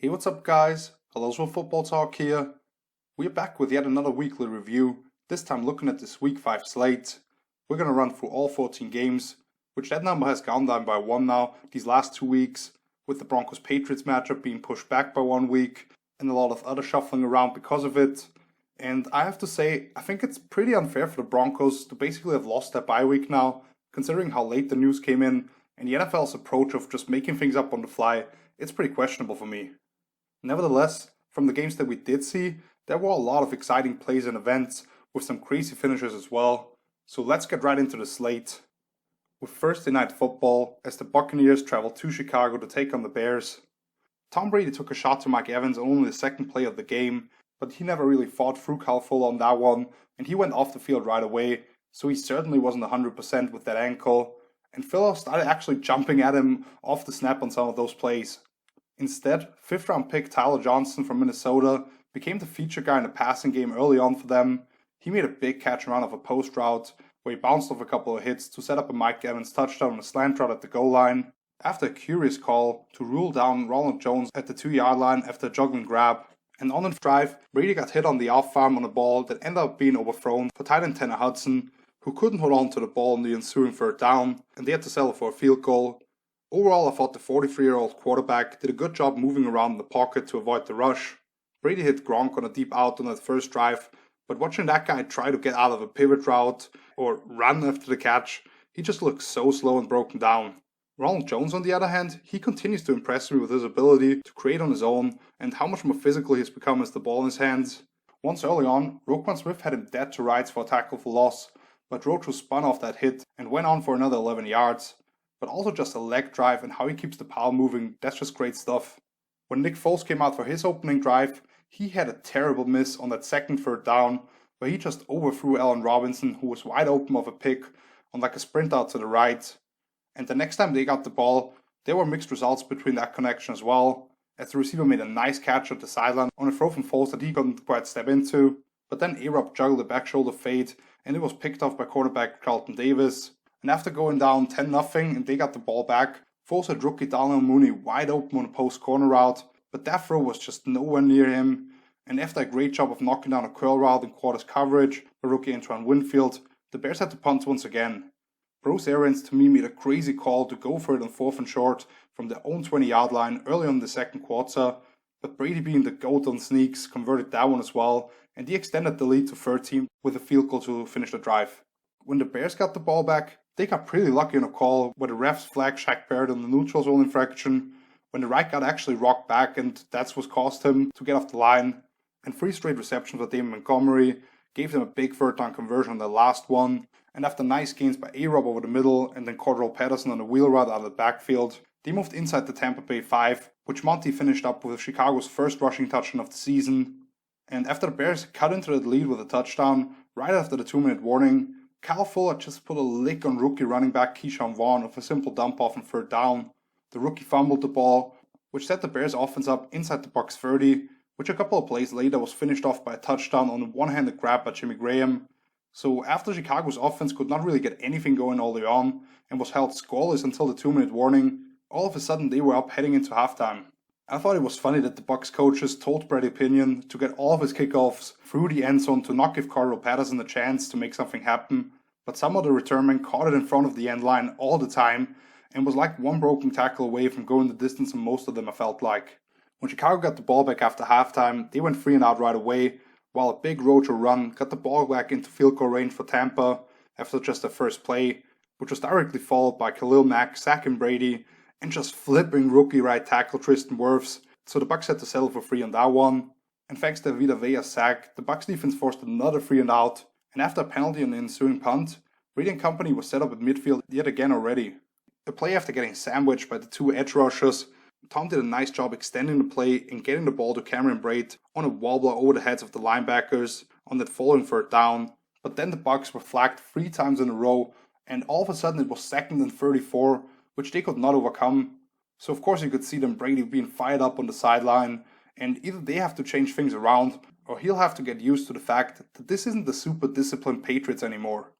Hey, what's up, guys? Hello, Football Talk here. We're back with yet another weekly review, this time looking at this Week 5 slate. We're going to run through all 14 games, which that number has gone down by one now these last 2 weeks, with the Broncos-Patriots matchup being pushed back by 1 week, and a lot of other shuffling around because of it. And I have to say, I think it's pretty unfair for the Broncos to basically have lost their bye week now, considering how late the news came in, and the NFL's approach of just making things up on the fly. It's pretty questionable for me. Nevertheless, from the games that we did see, there were a lot of exciting plays and events, with some crazy finishes as well. So let's get right into the slate. With Thursday Night Football, as the Buccaneers traveled to Chicago to take on the Bears. Tom Brady took a shot to Mike Evans on only the second play of the game, but he never really fought through Kyle Fuller on that one, and he went off the field right away, so he certainly wasn't 100% with that ankle, and Fuller started actually jumping at him off the snap on some of those plays. Instead, 5th round pick Tyler Johnson from Minnesota became the feature guy in the passing game early on for them. He made a big catch around of a post route, where he bounced off a couple of hits to set up a Mike Evans touchdown on a slant route at the goal line, after a curious call to rule down Ronald Jones at the 2-yard line after a juggling grab. And on the drive, Brady got hit on the off-arm on a ball that ended up being overthrown for tight end Tanner Hudson, who couldn't hold on to the ball in the ensuing 3rd down, and they had to settle for a field goal. Overall, I thought the 43-year-old quarterback did a good job moving around in the pocket to avoid the rush. Brady hit Gronk on a deep out on that first drive, but watching that guy try to get out of a pivot route or run after the catch, he just looks so slow and broken down. Ronald Jones, on the other hand, he continues to impress me with his ability to create on his own and how much more physical he's become as the ball in his hands. Once early on, Roquan Smith had him dead to rights for a tackle for loss, but Rojo spun off that hit and went on for another 11 yards. But also just a leg drive and how he keeps the pile moving, that's just great stuff. When Nick Foles came out for his opening drive, he had a terrible miss on that second 3rd down, where he just overthrew Allen Robinson, who was wide open of a pick, on like a sprint out to the right. And the next time they got the ball, there were mixed results between that connection as well, as the receiver made a nice catch at the sideline on a throw from Foles that he couldn't quite step into, but then A-Rob juggled a back shoulder fade, and it was picked off by cornerback Carlton Davis. And after going down 10-0 and they got the ball back, Foles had rookie Darnell Mooney wide open on a post corner route, but that throw was just nowhere near him. And after a great job of knocking down a curl route in quarters coverage by rookie Antoine Winfield, the Bears had to punt once again. Bruce Arians to me made a crazy call to go for it on 4th and short from their own 20-yard line early on in the second quarter, but Brady, being the GOAT on sneaks, converted that one as well, and he extended the lead to 13 with a field goal to finish the drive. When the Bears got the ball back, they got pretty lucky on a call where the refs flagged Shaq Barrett on the neutral zone infraction, when the right guard actually rocked back, and that's what caused him to get off the line. And 3 straight receptions for David Montgomery gave them a big 3rd down conversion on the last one, and after nice gains by A-Rob over the middle and then Cordell Patterson on a wheel route out of the backfield, they moved inside the Tampa Bay 5, which Monty finished up with Chicago's first rushing touchdown of the season. And after the Bears cut into the lead with a touchdown, right after the 2-minute warning, Kyle Fuller just put a lick on rookie running back Keyshawn Vaughn of a simple dump off on 3rd down. The rookie fumbled the ball, which set the Bears offense up inside the Bucs 30, which a couple of plays later was finished off by a touchdown on a one-handed grab by Jimmy Graham. So after Chicago's offense could not really get anything going early on and was held scoreless until the 2-minute warning, all of a sudden they were up heading into halftime. I thought it was funny that the Bucs coaches told Brady Pinion to get all of his kickoffs through the end zone to not give Cordell Patterson a chance to make something happen, but some of the return men caught it in front of the end line all the time and was like one broken tackle away from going the distance on most of them, I felt like. When Chicago got the ball back after halftime, they went 3 and out right away, while a big Rojo run got the ball back into field goal range for Tampa after just the first play, which was directly followed by Khalil Mack sacking Brady and just flipping rookie right tackle Tristan Wirfs, so the Bucs had to settle for 3 on that one. And thanks to Vita Vea's sack, the Bucs defense forced another 3 and out, and after a penalty on the ensuing punt, Brady and company was set up at midfield yet again already. The play after getting sandwiched by the 2 edge rushers, Tom did a nice job extending the play and getting the ball to Cameron Braid on a wobbler over the heads of the linebackers on that following 3rd down, but then the Bucs were flagged 3 times in a row, and all of a sudden it was 2nd and 34, which they could not overcome. So of course you could see them Brady being fired up on the sideline, and either they have to change things around, or he'll have to get used to the fact that this isn't the super disciplined Patriots anymore.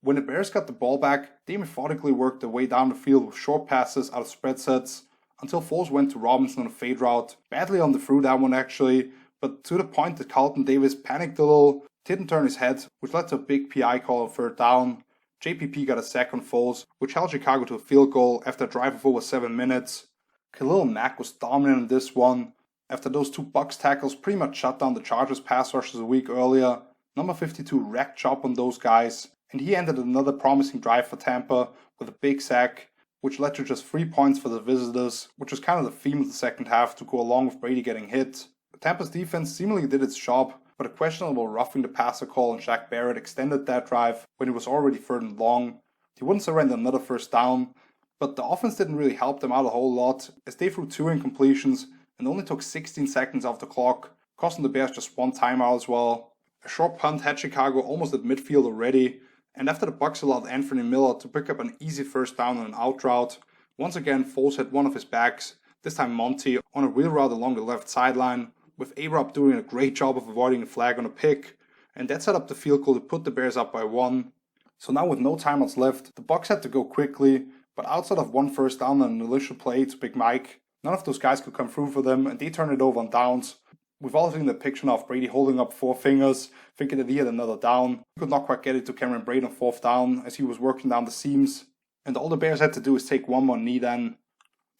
When the Bears got the ball back, they methodically worked their way down the field with short passes out of spread sets, until Foles went to Robinson on a fade route. Badly underthrew that one actually, but to the point that Carlton Davis panicked a little, didn't turn his head, which led to a big PI call on third down. JPP got a sack on Foles, which held Chicago to a field goal after a drive of over 7 minutes. Khalil Mack was dominant in this one, after those two Bucs tackles pretty much shut down the Chargers pass rushers a week earlier. Number 52 wrecked job on those guys, and he ended another promising drive for Tampa with a big sack, which led to just 3 points for the visitors, which was kind of the theme of the second half to go along with Brady getting hit. Tampa's defense seemingly did its job, but a questionable roughing the passer call on Shaq Barrett extended that drive when it was already 3rd and long. He wouldn't surrender another first down, but the offense didn't really help them out a whole lot, as they threw 2 incompletions and only took 16 seconds off the clock, costing the Bears just 1 timeout as well. A short punt had Chicago almost at midfield already, and after the Bucs allowed Anthony Miller to pick up an easy first down on an out route, once again Foles hit one of his backs, this time Monty, on a wheel route along the left sideline, with A-Rob doing a great job of avoiding a flag on a pick, and that set up the field goal to put the Bears up by 1. So now with no timeouts left, the Bucs had to go quickly, but outside of 1 first down and an initial play to Big Mike, none of those guys could come through for them, and they turned it over on downs. We've all seen the picture of Brady holding up 4 fingers, thinking that he had another down. He could not quite get it to Cameron Brate on 4th down as he was working down the seams, and all the Bears had to do is take 1 more knee then.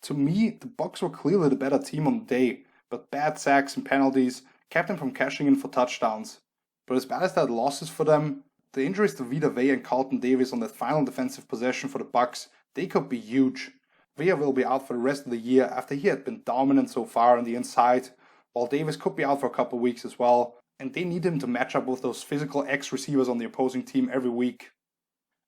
To me, the Bucs were clearly the better team on the day, but bad sacks and penalties kept them from cashing in for touchdowns. But as bad as that loss is for them, the injuries to Vita Vea and Carlton Davis on that final defensive possession for the Bucs, they could be huge. Vea will be out for the rest of the year after he had been dominant so far on the inside, while Davis could be out for a couple weeks as well, and they need him to match up with those physical X-receivers on the opposing team every week.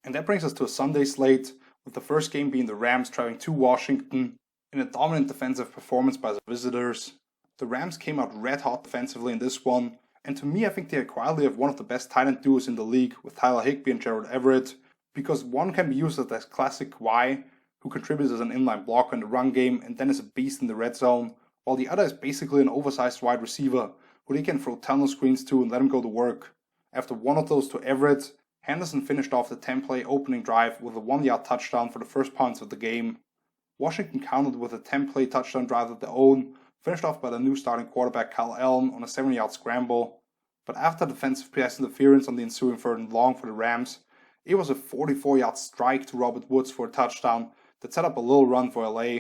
And that brings us to a Sunday slate, with the first game being the Rams traveling to Washington in a dominant defensive performance by the visitors. The Rams came out red hot defensively in this one, and to me I think they quietly have one of the best tight end duos in the league with Tyler Higbee and Gerald Everett, because one can be used as that classic Y, who contributes as an inline blocker in the run game and then is a beast in the red zone, while the other is basically an oversized wide receiver who they can throw tunnel screens to and let him go to work. After one of those to Everett, Henderson finished off the 10-play opening drive with a 1-yard touchdown for the first points of the game. Washington countered with a 10-play touchdown drive of their own, finished off by the new starting quarterback Kyle Allen on a 7-yard scramble. But after defensive pass interference on the ensuing 3rd and long for the Rams, it was a 44-yard strike to Robert Woods for a touchdown that set up a little run for LA.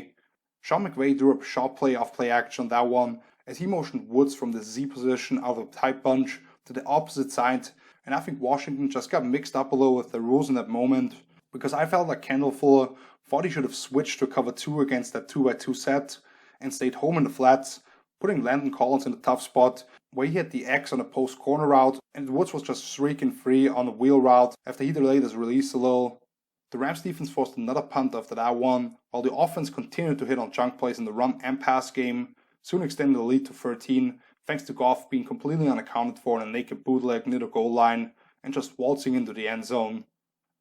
Sean McVay drew up a sharp play off play action on that one as he motioned Woods from the Z position out of the tight bunch to the opposite side, and I think Washington just got mixed up a little with the rules in that moment, because I felt like Kendall Fuller thought he should have switched to cover 2 against that 2x2 set and stayed home in the flats, putting Landon Collins in a tough spot where he had the X on a post corner route and Woods was just streaking free on a wheel route after he delayed his release a little. The Rams defense forced another punt after that one, while the offense continued to hit on chunk plays in the run and pass game, soon extending the lead to 13, thanks to Goff being completely unaccounted for in a naked bootleg near the goal line and just waltzing into the end zone.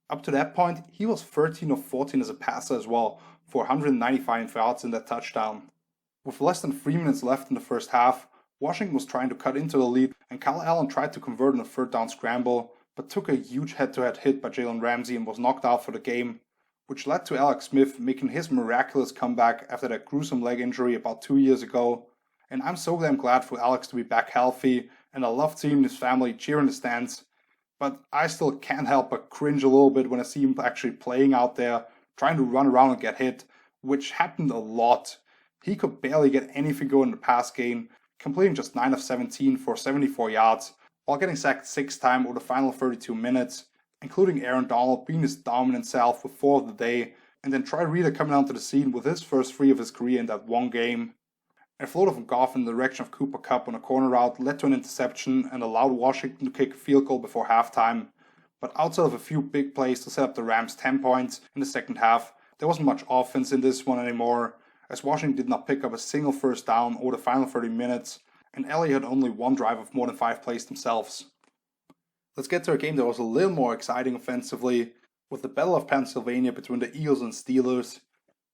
Up to that point, he was 13 of 14 as a passer as well, for 195 yards in that touchdown. With less than 3 minutes left in the first half, Washington was trying to cut into the lead, and Kyle Allen tried to convert on a 3rd down scramble, but took a huge head-to-head hit by Jalen Ramsey and was knocked out for the game, which led to Alex Smith making his miraculous comeback after that gruesome leg injury about 2 years ago. And I'm so damn glad for Alex to be back healthy, and I love seeing his family cheer in the stands. But I still can't help but cringe a little bit when I see him actually playing out there, trying to run around and get hit, which happened a lot. He could barely get anything going in the pass game, completing just 9 of 17 for 74 yards, while getting sacked 6 times over the final 32 minutes, including Aaron Donald being his dominant self with 4 of the day, and then Troy Reader coming onto the scene with his first 3 of his career in that one game. A float from Goff in the direction of Cooper Kupp on a corner route led to an interception and allowed Washington to kick a field goal before halftime. But outside of a few big plays to set up the Rams 10 points in the second half, there wasn't much offense in this one anymore, as Washington did not pick up a single first down over the final 30 minutes, and LA had only one drive of more than 5 plays themselves. Let's get to a game that was a little more exciting offensively, with the Battle of Pennsylvania between the Eagles and Steelers.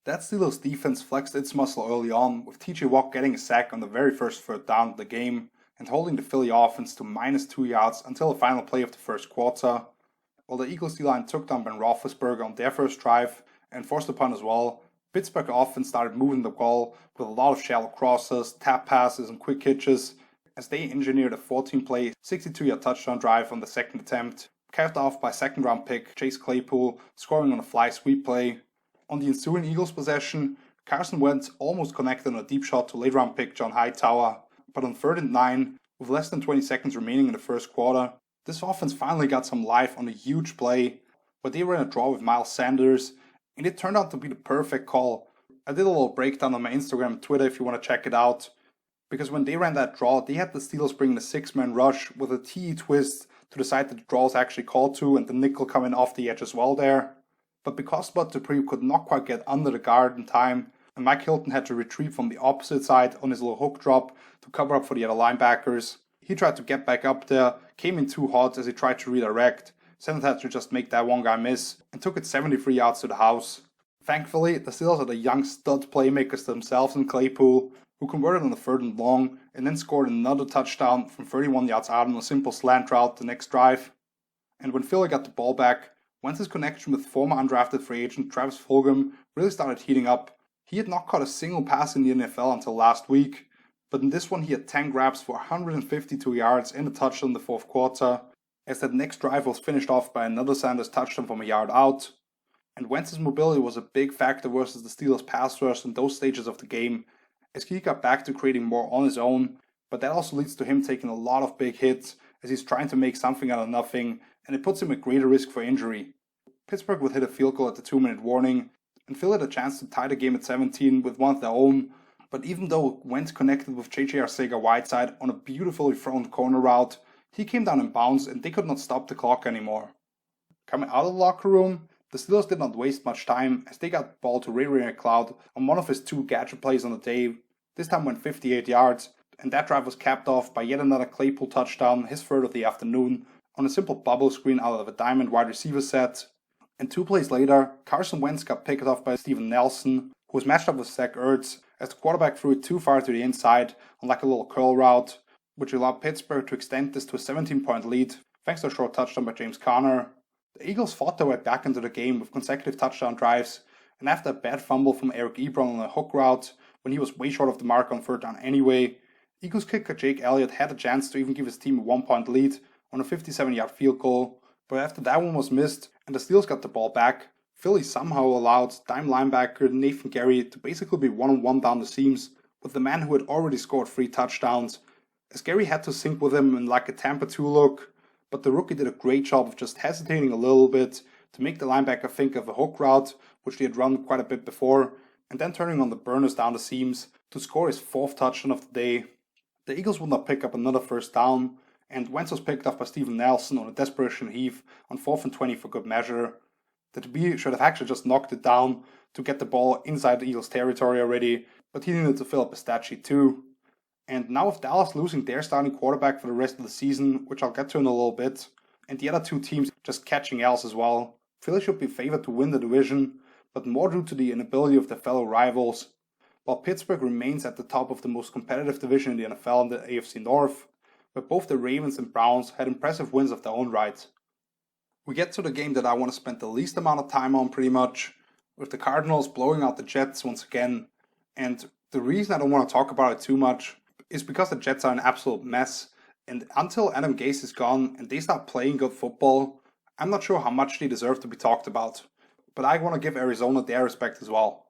That Steelers defense flexed its muscle early on, with TJ Watt getting a sack on the very first 3rd down of the game and holding the Philly offense to -2 yards until the final play of the first quarter, while the Eagles D-line took down Ben Roethlisberger on their first drive and forced a punt as well, Pittsburgh offense started moving the ball with a lot of shallow crosses, tap passes, and quick hitches as they engineered a 14-play, 62-yard touchdown drive on the second attempt, capped off by second-round pick Chase Claypool scoring on a fly sweep play. On the ensuing Eagles possession, Carson Wentz almost connected on a deep shot to late-round pick John Hightower, but on 3rd and 9, with less than 20 seconds remaining in the first quarter, this offense finally got some life on a huge play, but they ran a draw with Miles Sanders, and it turned out to be the perfect call. I did a little breakdown on my Instagram and Twitter if you want to check it out, because when they ran that draw, they had the Steelers bring the 6-man rush with a TE twist to the side that the draw was actually called to, and the nickel coming off the edge as well there. But because Bud Dupree could not quite get under the guard in time, and Mike Hilton had to retreat from the opposite side on his little hook drop to cover up for the other linebackers, he tried to get back up there, came in too hot as he tried to redirect, Sennett had to just make that one guy miss, and took it 73 yards to the house. Thankfully, the Steelers had a young stud playmakers themselves in Claypool, who converted on the 3rd and long, and then scored another touchdown from 31 yards out on a simple slant route the next drive. And when Philly got the ball back, Wentz's connection with former undrafted free agent Travis Fulgham really started heating up. He had not caught a single pass in the NFL until last week, but in this one he had 10 grabs for 152 yards and a touchdown in the fourth quarter, as that next drive was finished off by another Sanders touchdown from a yard out. And Wentz's mobility was a big factor versus the Steelers' pass rush in those stages of the game, as he got back to creating more on his own, but that also leads to him taking a lot of big hits as he's trying to make something out of nothing, and it puts him at greater risk for injury. Pittsburgh would hit a field goal at the 2-minute warning, and Phil had a chance to tie the game at 17 with one of their own, but even though Wentz connected with J.J. Arcega-Whiteside on a beautifully thrown corner route, he came down in bounds and they could not stop the clock anymore. Coming out of the locker room, the Steelers did not waste much time as they got the ball to Ray McCloud on one of his 2 gadget plays on the day. This time went 58 yards, and that drive was capped off by yet another Claypool touchdown, his 3rd of the afternoon, on a simple bubble screen out of a diamond wide receiver set. And 2 plays later, Carson Wentz got picked off by Steven Nelson, who was matched up with Zach Ertz, as the quarterback threw it too far to the inside on like a little curl route, which allowed Pittsburgh to extend this to a 17-point lead, thanks to a short touchdown by James Conner. The Eagles fought their way back into the game with consecutive touchdown drives, and after a bad fumble from Eric Ebron on a hook route, when he was way short of the mark on 3rd down anyway, Eagles kicker Jake Elliott had a chance to even give his team a 1-point lead on a 57-yard field goal, but after that one was missed and the Steelers got the ball back, Philly somehow allowed dime linebacker Nathan Gerry to basically be one-on-one down the seams with the man who had already scored 3 touchdowns, as Gerry had to sync with him in like a Tampa 2 look, but the rookie did a great job of just hesitating a little bit to make the linebacker think of a hook route, which he had run quite a bit before, and then turning on the burners down the seams to score his 4th touchdown of the day. The Eagles would not pick up another first down, and Wentz was picked off by Steven Nelson on a desperation heave on 4th and 20 for good measure. The DB should have actually just knocked it down to get the ball inside the Eagles' territory already, but he needed to fill up a stat sheet too. And now with Dallas losing their starting quarterback for the rest of the season, which I'll get to in a little bit, and the other 2 teams just catching L's as well, Philly should be favored to win the division, but more due to the inability of their fellow rivals. While Pittsburgh remains at the top of the most competitive division in the NFL in the AFC North, where both the Ravens and Browns had impressive wins of their own right. We get to the game that I want to spend the least amount of time on pretty much, with the Cardinals blowing out the Jets once again, and the reason I don't want to talk about it too much is because the Jets are an absolute mess, and until Adam Gase is gone and they start playing good football, I'm not sure how much they deserve to be talked about, but I want to give Arizona their respect as well.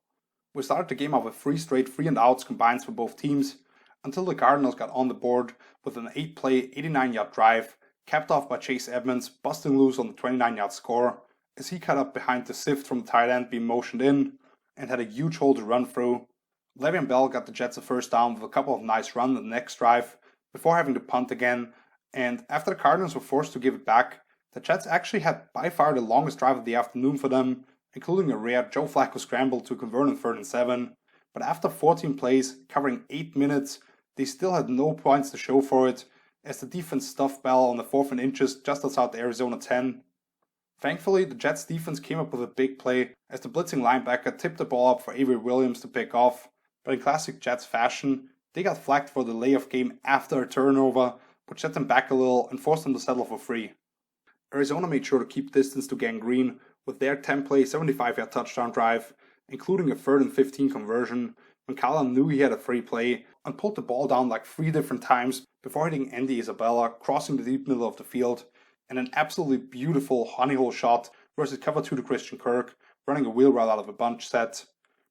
We started the game off with 3 straight 3-and-outs combined for both teams, until the Cardinals got on the board with an 8-play, 89-yard drive, capped off by Chase Edmonds busting loose on the 29-yard score, as he cut up behind the sift from the tight end being motioned in, and had a huge hole to run through. Le'Veon Bell got the Jets a first down with a couple of nice runs on the next drive, before having to punt again, and after the Cardinals were forced to give it back, the Jets actually had by far the longest drive of the afternoon for them, including a rare Joe Flacco scramble to convert on 3rd and 7, but after 14 plays, covering 8 minutes, they still had no points to show for it, as the defense stuffed Bell on the 4th and inches just outside the Arizona 10. Thankfully, the Jets defense came up with a big play as the blitzing linebacker tipped the ball up for Avery Williams to pick off, but in classic Jets fashion, they got flagged for the layoff game after a turnover, which set them back a little and forced them to settle for 3. Arizona made sure to keep distance to Gang Green with their 10-play, 75-yard touchdown drive, including a 3rd and 15 conversion, when Kyler knew he had a free play and pulled the ball down like 3 different times before hitting Andy Isabella, crossing the deep middle of the field, and an absolutely beautiful honey hole shot versus cover 2 to Christian Kirk, running a wheel route out of a bunch set.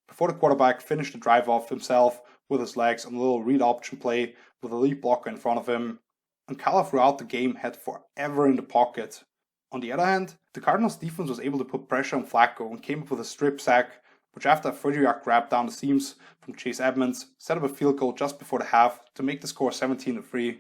Before the quarterback finished the drive off himself with his legs on a little read option play with a lead blocker in front of him, and Kyler throughout the game had forever in the pocket. On the other hand, the Cardinals defense was able to put pressure on Flacco and came up with a strip sack, which after a 30-yard grab down the seams from Chase Edmonds, set up a field goal just before the half to make the score 17-3.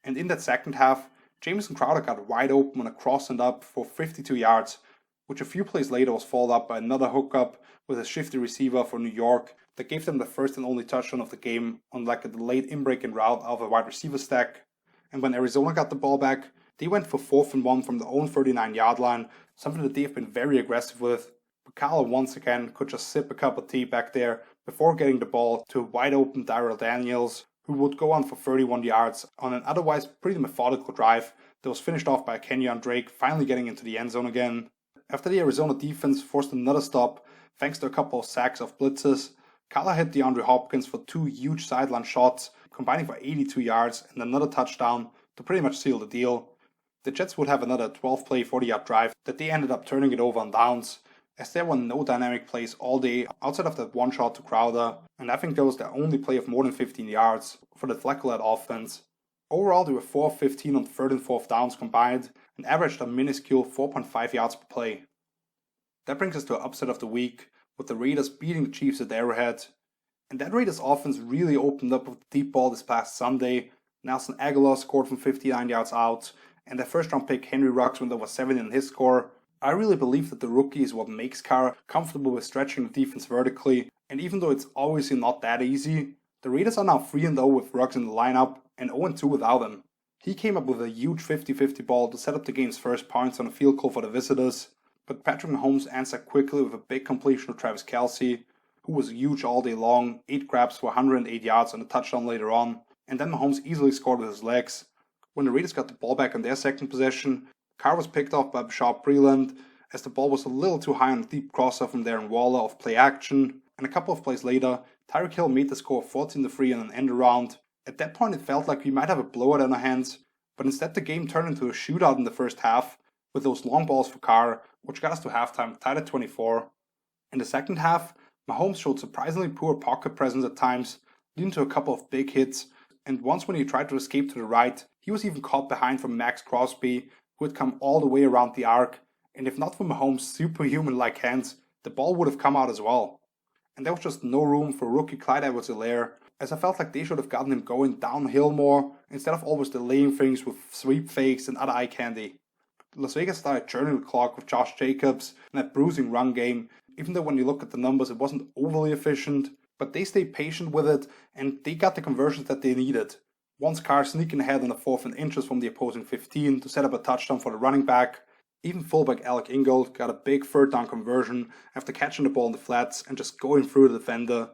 And in that second half, Jamison Crowder got wide open on a cross and up for 52 yards, which a few plays later was followed up by another hookup with a shifty receiver for New York that gave them the first and only touchdown of the game on like a delayed in-breaking route out of a wide receiver stack. And when Arizona got the ball back, they went for 4th and 1 from their own 39-yard line, something that they've been very aggressive with. But Kyler once again could just sip a cup of tea back there before getting the ball to a wide open Darrell Daniels, who would go on for 31 yards on an otherwise pretty methodical drive that was finished off by Kenyon Drake finally getting into the end zone again. After the Arizona defense forced another stop thanks to a couple of sacks of blitzes, Kyler hit DeAndre Hopkins for 2 huge sideline shots, combining for 82 yards and another touchdown to pretty much seal the deal. The Jets would have another 12-play 40-yard drive that they ended up turning it over on downs, as there were no dynamic plays all day outside of that one shot to Crowder, and I think that was their only play of more than 15 yards for the Flacco-led offense. Overall, they were 4 of 15 on 3rd and 4th downs combined and averaged a minuscule 4.5 yards per play. That brings us to our upset of the week, with the Raiders beating the Chiefs at Arrowhead. And that Raiders offense really opened up with the deep ball this past Sunday. Nelson Aguilar scored from 59 yards out, and their first round pick Henry Ruggs went over 70 in his score. I really believe that the rookie is what makes Carr comfortable with stretching the defense vertically, and even though it's obviously not that easy, the Raiders are now 3-0 with Ruggs in the lineup and 0-2 without him. He came up with a huge 50-50 ball to set up the game's first points on a field goal for the visitors, but Patrick Mahomes answered quickly with a big completion of Travis Kelce, who was huge all day long, 8 grabs for 108 yards and a touchdown later on, and then Mahomes easily scored with his legs. When the Raiders got the ball back on their second possession, Carr was picked off by Bashard Breeland as the ball was a little too high on a deep crosser from Darren Waller off play action, and a couple of plays later, Tyreek Hill made the score 14-3 on an end around. At that point it felt like we might have a blowout on our hands, but instead the game turned into a shootout in the first half, with those long balls for Carr, which got us to halftime tied at 24. In the second half, Mahomes showed surprisingly poor pocket presence at times, leading to a couple of big hits, and once when he tried to escape to the right, he was even caught behind from Max Crosby, who had come all the way around the arc, and if not for Mahomes' superhuman-like hands, the ball would have come out as well. And there was just no room for rookie Clyde Edwards-Helaire, as I felt like they should have gotten him going downhill more, instead of always delaying things with sweep fakes and other eye candy. Las Vegas started churning the clock with Josh Jacobs and that bruising run game, even though when you look at the numbers it wasn't overly efficient, but they stayed patient with it and they got the conversions that they needed. Once Carr sneaking ahead on the 4th and inches from the opposing 15 to set up a touchdown for the running back, even fullback Alec Ingold got a big 3rd down conversion after catching the ball in the flats and just going through the defender.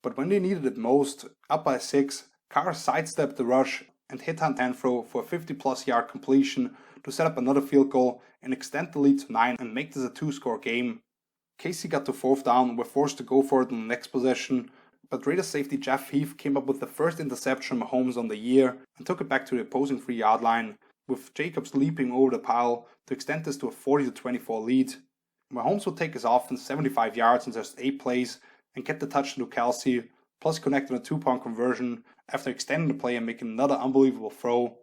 But when they needed it most, up by 6, Carr sidestepped the rush and hit on end throw for a 50-plus yard completion to set up another field goal and extend the lead to 9 and make this a 2-score game. Casey got to 4th down and were forced to go for it on the next possession, but Raiders safety Jeff Heath came up with the first interception of Mahomes on the year and took it back to the opposing 3-yard line, with Jacobs leaping over the pile to extend this to a 40-24 lead. Mahomes would take his offense 75 yards in just 8 plays and get the touchdown to Kelce, plus connected a 2-point conversion after extending the play and making another unbelievable throw.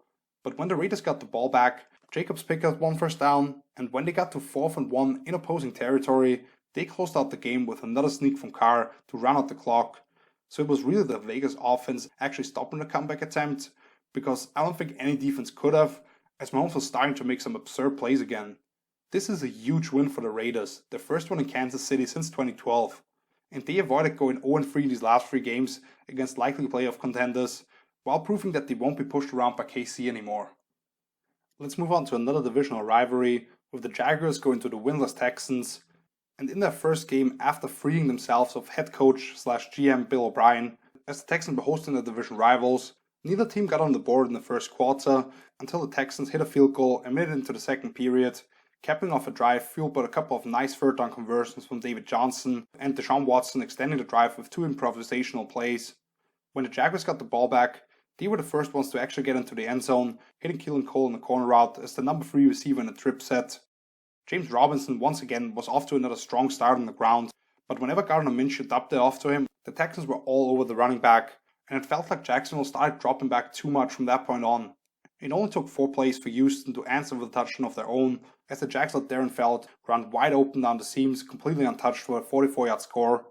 But when the Raiders got the ball back, Jacobs picked up 1 first down, and when they got to 4th and 1 in opposing territory, they closed out the game with another sneak from Carr to run out the clock. So it was really the Vegas offense actually stopping the comeback attempt, because I don't think any defense could have, as Mahomes was starting to make some absurd plays again. This is a huge win for the Raiders, their first one in Kansas City since 2012, and they avoided going 0-3 these last 3 games against likely playoff contenders, while proving that they won't be pushed around by KC anymore. Let's move on to another divisional rivalry, with the Jaguars going to the winless Texans, and in their first game after freeing themselves of head coach/GM Bill O'Brien, as the Texans were hosting their division rivals, neither team got on the board in the first quarter until the Texans hit a field goal a minute into the second period, capping off a drive fueled by a couple of nice third down conversions from David Johnson and Deshaun Watson extending the drive with 2 improvisational plays. When the Jaguars got the ball back, they were the first ones to actually get into the end zone, hitting Keelan Cole in the corner route as the number 3 receiver in a trip set. James Robinson once again was off to another strong start on the ground, but whenever Gardner Minshew dubbed it off to him, the Texans were all over the running back, and it felt like Jacksonville started dropping back too much from that point on. It only took 4 plays for Houston to answer with a touchdown of their own, as the Jags let Darren Feld run wide open down the seams, completely untouched for a 44-yard score.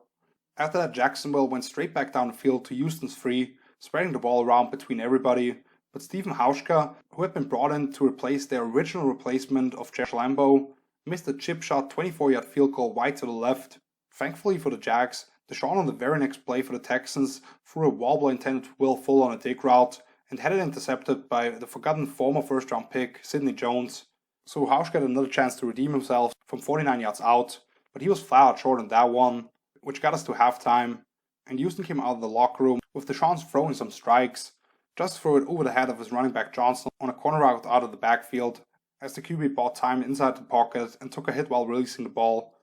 After that, Jacksonville went straight back down the field to Houston's 3, spreading the ball around between everybody, but Stephen Hauschka, who had been brought in to replace their original replacement of Josh Lambo, missed a chip shot 24-yard field goal wide to the left. Thankfully for the Jags, Deshaun on the very next play for the Texans threw a wobbler intended to Will Fuller on a dig route and had it intercepted by the forgotten former first-round pick, Sidney Jones. So Hauschka had another chance to redeem himself from 49 yards out, but he was flat out short on that one, which got us to halftime, and Houston came out of the locker room with Deshaun throwing some strikes, just threw it over the head of his running back Johnson on a corner route out of the backfield, as the QB bought time inside the pocket and took a hit while releasing the ball.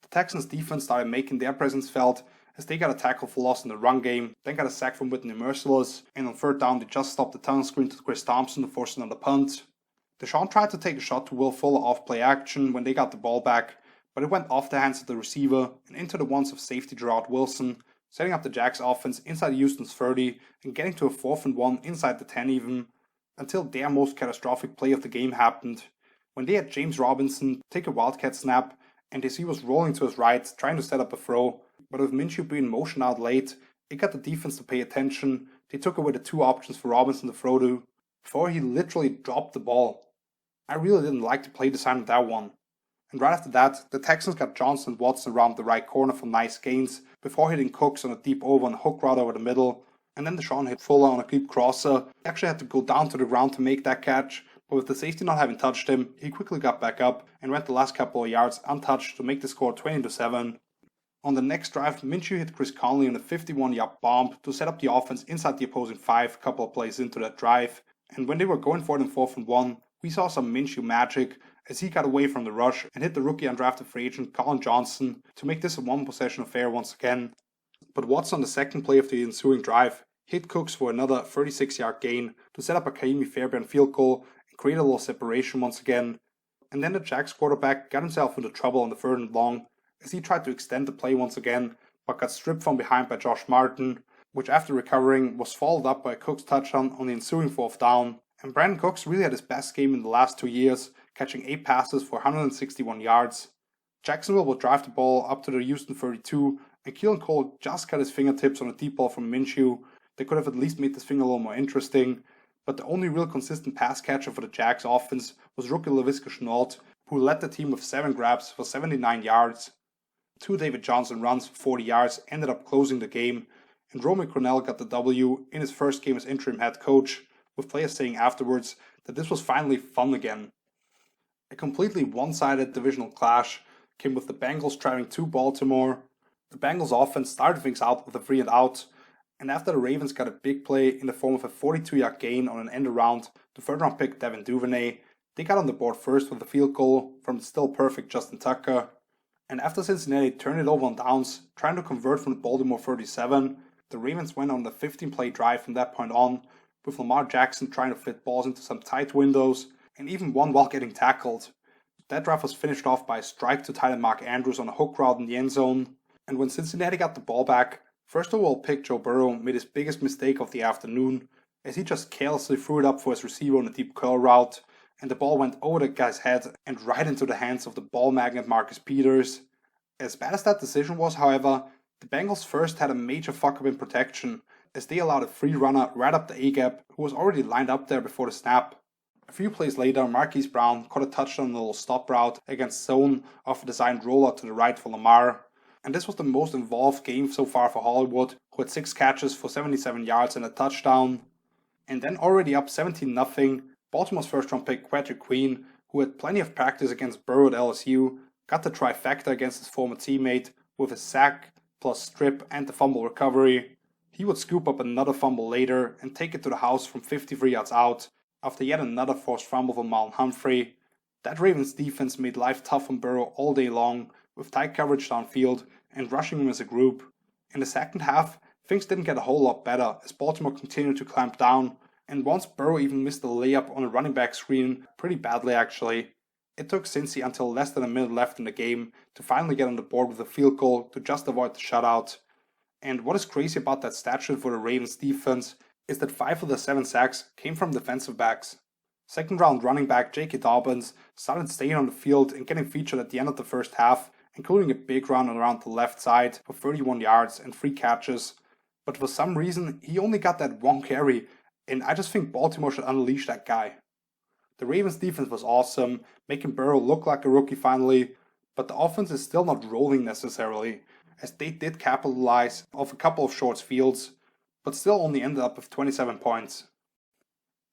The Texans defense started making their presence felt as they got a tackle for loss in the run game, then got a sack from Whitney Merciless, and on third down they just stopped the tunnel screen to Chris Thompson to force another punt. Deshaun tried to take a shot to Will Fuller off play action when they got the ball back, but it went off the hands of the receiver and into the ones of safety Gerard Wilson, setting up the Jags offense inside Houston's 30 and getting to a 4th and 1 inside the 10 even, until their most catastrophic play of the game happened, when they had James Robinson take a Wildcat snap and as he was rolling to his right trying to set up a throw, but with Minshew being motioned out late, it got the defense to pay attention. They took away the 2 options for Robinson to throw to, before he literally dropped the ball. I really didn't like the play design of that one. And right after that, the Texans got Johnson and Watson around the right corner for nice gains, before hitting Cooks on a deep over on a hook route over the middle, and then Deshaun hit Fuller on a deep crosser. He actually had to go down to the ground to make that catch, but with the safety not having touched him, he quickly got back up and went the last couple of yards untouched to make the score 20-7. On the next drive, Minshew hit Chris Conley on a 51-yard bomb to set up the offense inside the opposing 5 a couple of plays into that drive, and when they were going for it in 4th and 1, we saw some Minshew magic as he got away from the rush and hit the rookie undrafted free agent Colin Johnson to make this a 1-possession affair once again. But Watson on the second play of the ensuing drive hit Cooks for another 36-yard gain to set up a Kaimi Fairbairn field goal and create a little separation once again. And then the Jags quarterback got himself into trouble on the 3rd and long as he tried to extend the play once again, but got stripped from behind by Josh Martin, which after recovering was followed up by a Cooks touchdown on the ensuing 4th down. And Brandon Cooks really had his best game in the last 2 years, catching 8 passes for 161 yards. Jacksonville would drive the ball up to the Houston 32, and Keelan Cole just got his fingertips on a deep ball from Minshew. They could have at least made this thing a little more interesting, but the only real consistent pass catcher for the Jags offense was rookie Laviska Shenault, who led the team with 7 grabs for 79 yards. 2 David Johnson runs for 40 yards ended up closing the game, and Romeo Crennel got the W in his first game as interim head coach, with players saying afterwards that this was finally fun again. A completely one-sided divisional clash came with the Bengals traveling to Baltimore. The Bengals offense started things out with a 3 and out, and after the Ravens got a big play in the form of a 42-yard gain on an end around to third-round pick Devin Duvernay, they got on the board first with a field goal from the still perfect Justin Tucker. And after Cincinnati turned it over on downs, trying to convert from the Baltimore 37, the Ravens went on the 15-play drive from that point on, with Lamar Jackson trying to fit balls into some tight windows, and even one while getting tackled. That drive was finished off by a strike to tight end Mark Andrews on a hook route in the end zone, and when Cincinnati got the ball back, first overall pick Joe Burrow made his biggest mistake of the afternoon, as he just carelessly threw it up for his receiver on a deep curl route, and the ball went over the guy's head and right into the hands of the ball magnet Marcus Peters. As bad as that decision was, however, the Bengals first had a major fuck-up in protection, as they allowed a free runner right up the A-gap who was already lined up there before the snap. A few plays later, Marquise Brown caught a touchdown on a little stop route against zone off a designed rollout to the right for Lamar, and this was the most involved game so far for Hollywood, who had 6 catches for 77 yards and a touchdown. And then already up 17-0, Baltimore's first-round pick Quadrick Queen, who had plenty of practice against Burrow at LSU, got the trifecta against his former teammate with a sack, plus strip and the fumble recovery. He would scoop up another fumble later and take it to the house from 53 yards out after yet another forced fumble from Marlon Humphrey. That Ravens defense made life tough on Burrow all day long, with tight coverage downfield and rushing him as a group. In the second half, things didn't get a whole lot better as Baltimore continued to clamp down, and once Burrow even missed a layup on a running back screen, pretty badly actually. It took Cincy until less than a minute left in the game to finally get on the board with a field goal to just avoid the shutout. And what is crazy about that stat sheet for the Ravens defense is that 5 of the 7 sacks came from defensive backs. Second round running back J.K. Dobbins started staying on the field and getting featured at the end of the first half, including a big run around the left side for 31 yards and 3 catches. But for some reason, he only got that 1 carry, and I just think Baltimore should unleash that guy. The Ravens defense was awesome, making Burrow look like a rookie finally, but the offense is still not rolling necessarily, as they did capitalize off a couple of short fields, but still only ended up with 27 points.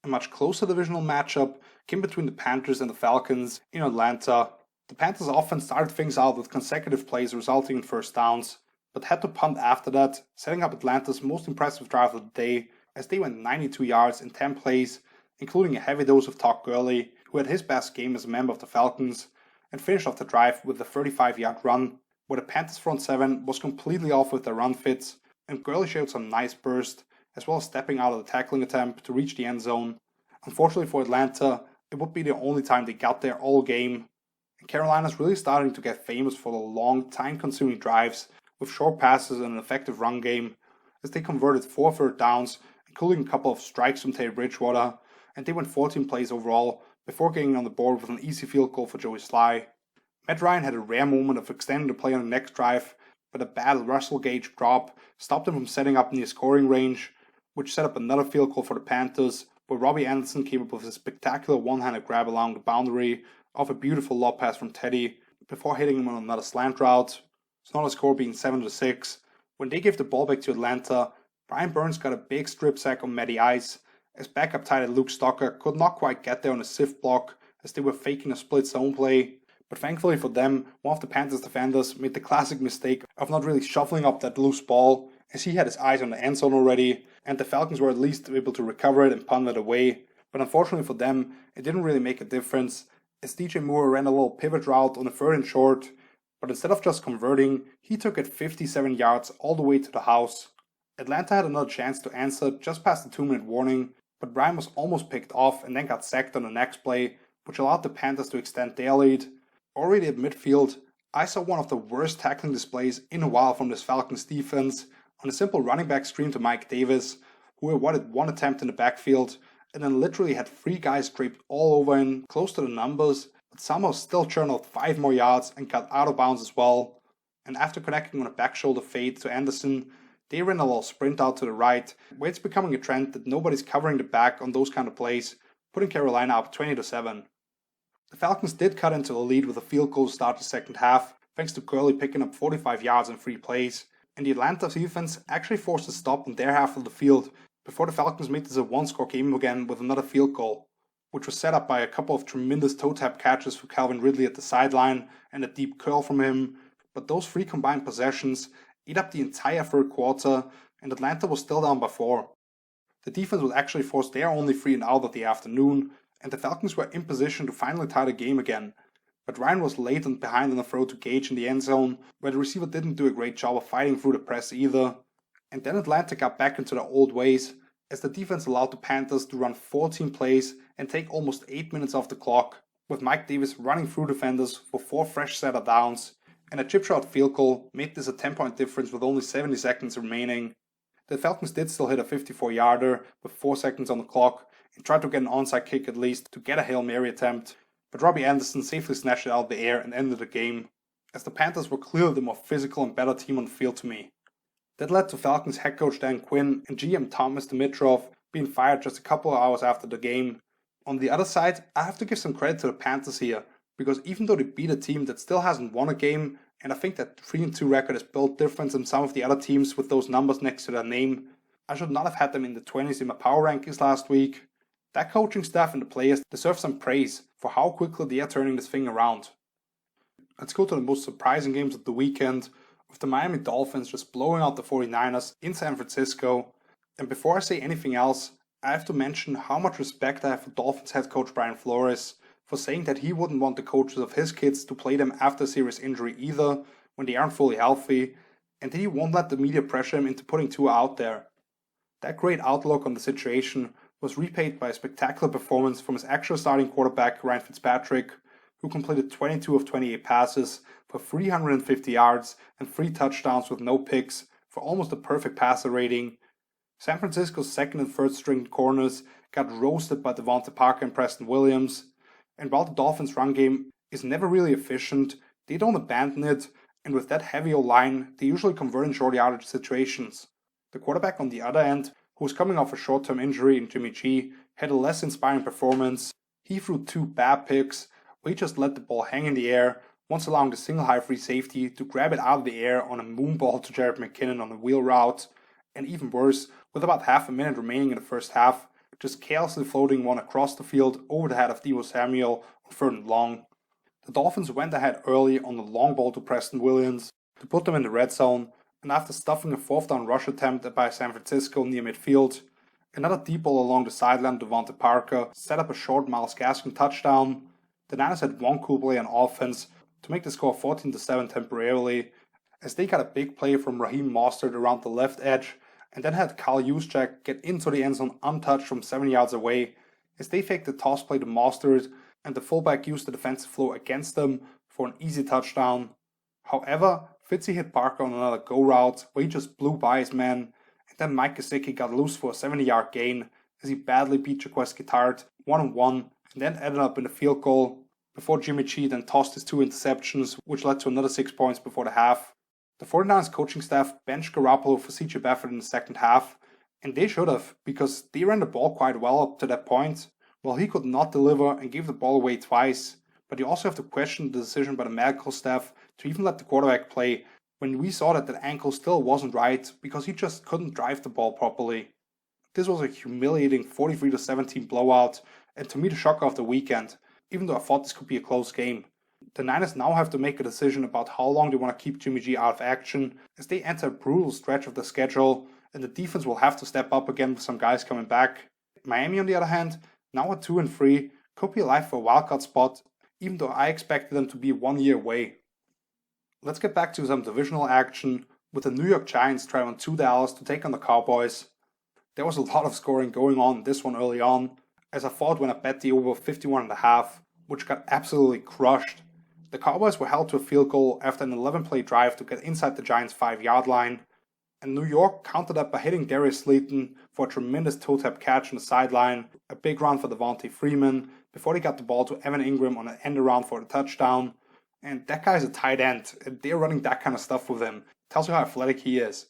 A much closer divisional matchup came between the Panthers and the Falcons in Atlanta. The Panthers offense started things out with consecutive plays resulting in first downs, but had to punt after that, setting up Atlanta's most impressive drive of the day as they went 92 yards in 10 plays, including a heavy dose of Todd Gurley, who had his best game as a member of the Falcons, and finished off the drive with a 35-yard run, where the Panthers front 7 was completely off with their run fits, and Gurley showed some nice burst, as well as stepping out of the tackling attempt to reach the end zone. Unfortunately for Atlanta, it would be the only time they got there all game, and Carolina's really starting to get famous for the long, time-consuming drives with short passes and an effective run game, as they converted 4 third downs, including a couple of strikes from Teddy Bridgewater, and they went 14 plays overall before getting on the board with an easy field goal for Joey Sly. Matt Ryan had a rare moment of extending the play on the next drive, but a bad Russell Gage drop stopped him from setting up near scoring range, which set up another field goal for the Panthers, where Robbie Anderson came up with a spectacular one-handed grab along the boundary off a beautiful lob pass from Teddy before hitting him on another slant route. Smaller score being 7-6. When they gave the ball back to Atlanta, Brian Burns got a big strip sack on Matty Ice, as backup tight end Luke Stocker could not quite get there on a sift block as they were faking a split zone play. But thankfully for them, one of the Panthers defenders made the classic mistake of not really shuffling up that loose ball, as he had his eyes on the end zone already, and the Falcons were at least able to recover it and punt it away. But unfortunately for them, it didn't really make a difference, as DJ Moore ran a little pivot route on a 3rd and short, but instead of just converting, he took it 57 yards all the way to the house. Atlanta had another chance to answer just past the 2-minute warning, but Brian was almost picked off and then got sacked on the next play, which allowed the Panthers to extend their lead. Already at midfield, I saw one of the worst tackling displays in a while from this Falcons defense on a simple running back screen to Mike Davis, who avoided 1 attempt in the backfield and then literally had 3 guys draped all over him, close to the numbers, but somehow still churned out 5 more yards and got out of bounds as well. And after connecting on a back shoulder fade to Anderson, they ran a little sprint out to the right, where it's becoming a trend that nobody's covering the back on those kind of plays, putting Carolina up 20-7. The Falcons did cut into the lead with a field goal to start the second half, thanks to Gurley picking up 45 yards in 3 plays, and the Atlanta defense actually forced a stop on their half of the field before the Falcons made this a 1-score game again with another field goal, which was set up by a couple of tremendous toe-tap catches for Calvin Ridley at the sideline and a deep curl from him, but those 3 combined possessions ate up the entire third quarter, and Atlanta was still down by 4. The defense would actually force their only 3 and out of the afternoon, and the Falcons were in position to finally tie the game again. But Ryan was late and behind on a throw to Gage in the end zone, where the receiver didn't do a great job of fighting through the press either. And then Atlanta got back into their old ways, as the defense allowed the Panthers to run 14 plays and take almost 8 minutes off the clock, with Mike Davis running through defenders for 4 fresh set of downs, and a chip shot field goal made this a 10-point difference with only 70 seconds remaining. The Falcons did still hit a 54-yarder with 4 seconds on the clock and tried to get an onside kick at least to get a Hail Mary attempt, but Robbie Anderson safely snatched it out of the air and ended the game, as the Panthers were clearly the more physical and better team on the field to me. That led to Falcons head coach Dan Quinn and GM Thomas Dimitrov being fired just a couple of hours after the game. On the other side, I have to give some credit to the Panthers here, because even though they beat a team that still hasn't won a game, and I think that 3-2 record is built different than some of the other teams with those numbers next to their name, I should not have had them in the 20s in my power rankings last week. That coaching staff and the players deserve some praise for how quickly they are turning this thing around. Let's go to the most surprising games of the weekend, with the Miami Dolphins just blowing out the 49ers in San Francisco. And before I say anything else, I have to mention how much respect I have for Dolphins head coach Brian Flores, for saying that he wouldn't want the coaches of his kids to play them after a serious injury either, when they aren't fully healthy, and that he won't let the media pressure him into putting Tua out there. That great outlook on the situation was repaid by a spectacular performance from his actual starting quarterback, Ryan Fitzpatrick, who completed 22 of 28 passes for 350 yards and 3 touchdowns with no picks for almost a perfect passer rating. San Francisco's second and third string corners got roasted by Devontae Parker and Preston Williams, and while the Dolphins' run game is never really efficient, they don't abandon it, and with that heavy O-line, they usually convert in short yardage situations. The quarterback on the other end, who was coming off a short-term injury in Jimmy G, had a less inspiring performance. He threw 2 bad picks, where he just let the ball hang in the air, once allowing the single high free safety to grab it out of the air on a moonball to Jared McKinnon on a wheel route, and even worse, with about half a minute remaining in the first half, just carelessly floating one across the field over the head of Deebo Samuel on 3rd and long. The Dolphins went ahead early on the long ball to Preston Williams to put them in the red zone, and after stuffing a 4th down rush attempt by San Francisco near midfield, another deep ball along the sideline to Devontae Parker set up a short Myles Gaskin touchdown. The Niners had one cool play on offense to make the score 14-7 temporarily, as they got a big play from Raheem Mostert around the left edge, and then had Kyle Juszczyk get into the end zone untouched from 7 yards away, as they faked the toss play to Mostert, and the fullback used the defensive flow against them for an easy touchdown. However, Fitzy hit Parker on another go route where he just blew by his man, and then Mike Gesicki got loose for a 70-yard gain as he badly beat Jaquiski Tartt 1-1 and then ended up in a field goal before Jimmy G then tossed his 2 interceptions, which led to another 6 points before the half. The 49ers coaching staff benched Garoppolo for CJ Beathard in the second half, and they should have, because they ran the ball quite well up to that point. Well, he could not deliver and gave the ball away twice, but you also have to question the decision by the medical staff to even let the quarterback play when we saw that the ankle still wasn't right because he just couldn't drive the ball properly. This was a humiliating 43-17 blowout, and to me the shocker of the weekend, even though I thought this could be a close game. The Niners now have to make a decision about how long they want to keep Jimmy G out of action, as they enter a brutal stretch of the schedule, and the defense will have to step up again with some guys coming back. Miami, on the other hand, now at 2-3, could be alive for a wildcard spot, even though I expected them to be 1 year away. Let's get back to some divisional action, with the New York Giants traveling to Dallas to take on the Cowboys. There was a lot of scoring going on in this one early on, as I thought when I bet the over 51.5, which got absolutely crushed. The Cowboys were held to a field goal after an 11-play drive to get inside the Giants' 5-yard line, and New York countered up by hitting Darius Slayton for a tremendous toe-tap catch on the sideline, a big run for Devontae Freeman, before they got the ball to Evan Ingram on an end-around for the touchdown. And that guy's a tight end, and they're running that kind of stuff with him. Tells you how athletic he is.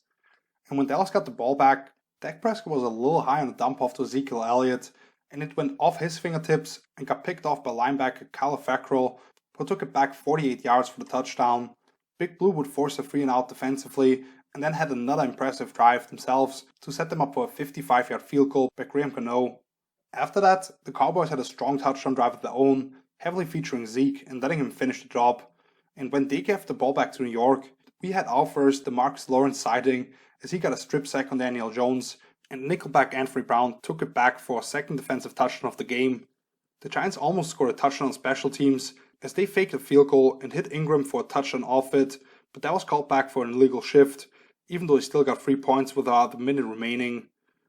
And when Dallas got the ball back, Dak Prescott was a little high on the dump off to Ezekiel Elliott, and it went off his fingertips and got picked off by linebacker Kyle Fackrell, who took it back 48 yards for the touchdown. Big Blue would force a 3-and-out defensively, and then had another impressive drive themselves to set them up for a 55-yard field goal by Graham Gano. After that, the Cowboys had a strong touchdown drive of their own, heavily featuring Zeke and letting him finish the job. And when they gave the ball back to New York, we had our first DeMarcus Lawrence sighting as he got a strip sack on Daniel Jones, and nickelback Anthony Brown took it back for a second defensive touchdown of the game. The Giants almost scored a touchdown on special teams as they faked a field goal and hit Ingram for a touchdown off it, but that was called back for an illegal shift, even though he still got 3 points with about a minute remaining,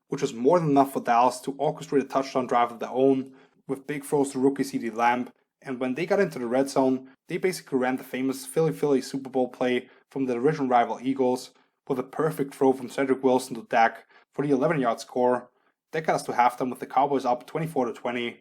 which was more than enough for Dallas to orchestrate a touchdown drive of their own with big throws to rookie CeeDee Lamb. And when they got into the red zone, they basically ran the famous Philly Super Bowl play from the division rival Eagles with a perfect throw from Cedric Wilson to Dak for the 11-yard score. That got us to halftime with the Cowboys up 24-20.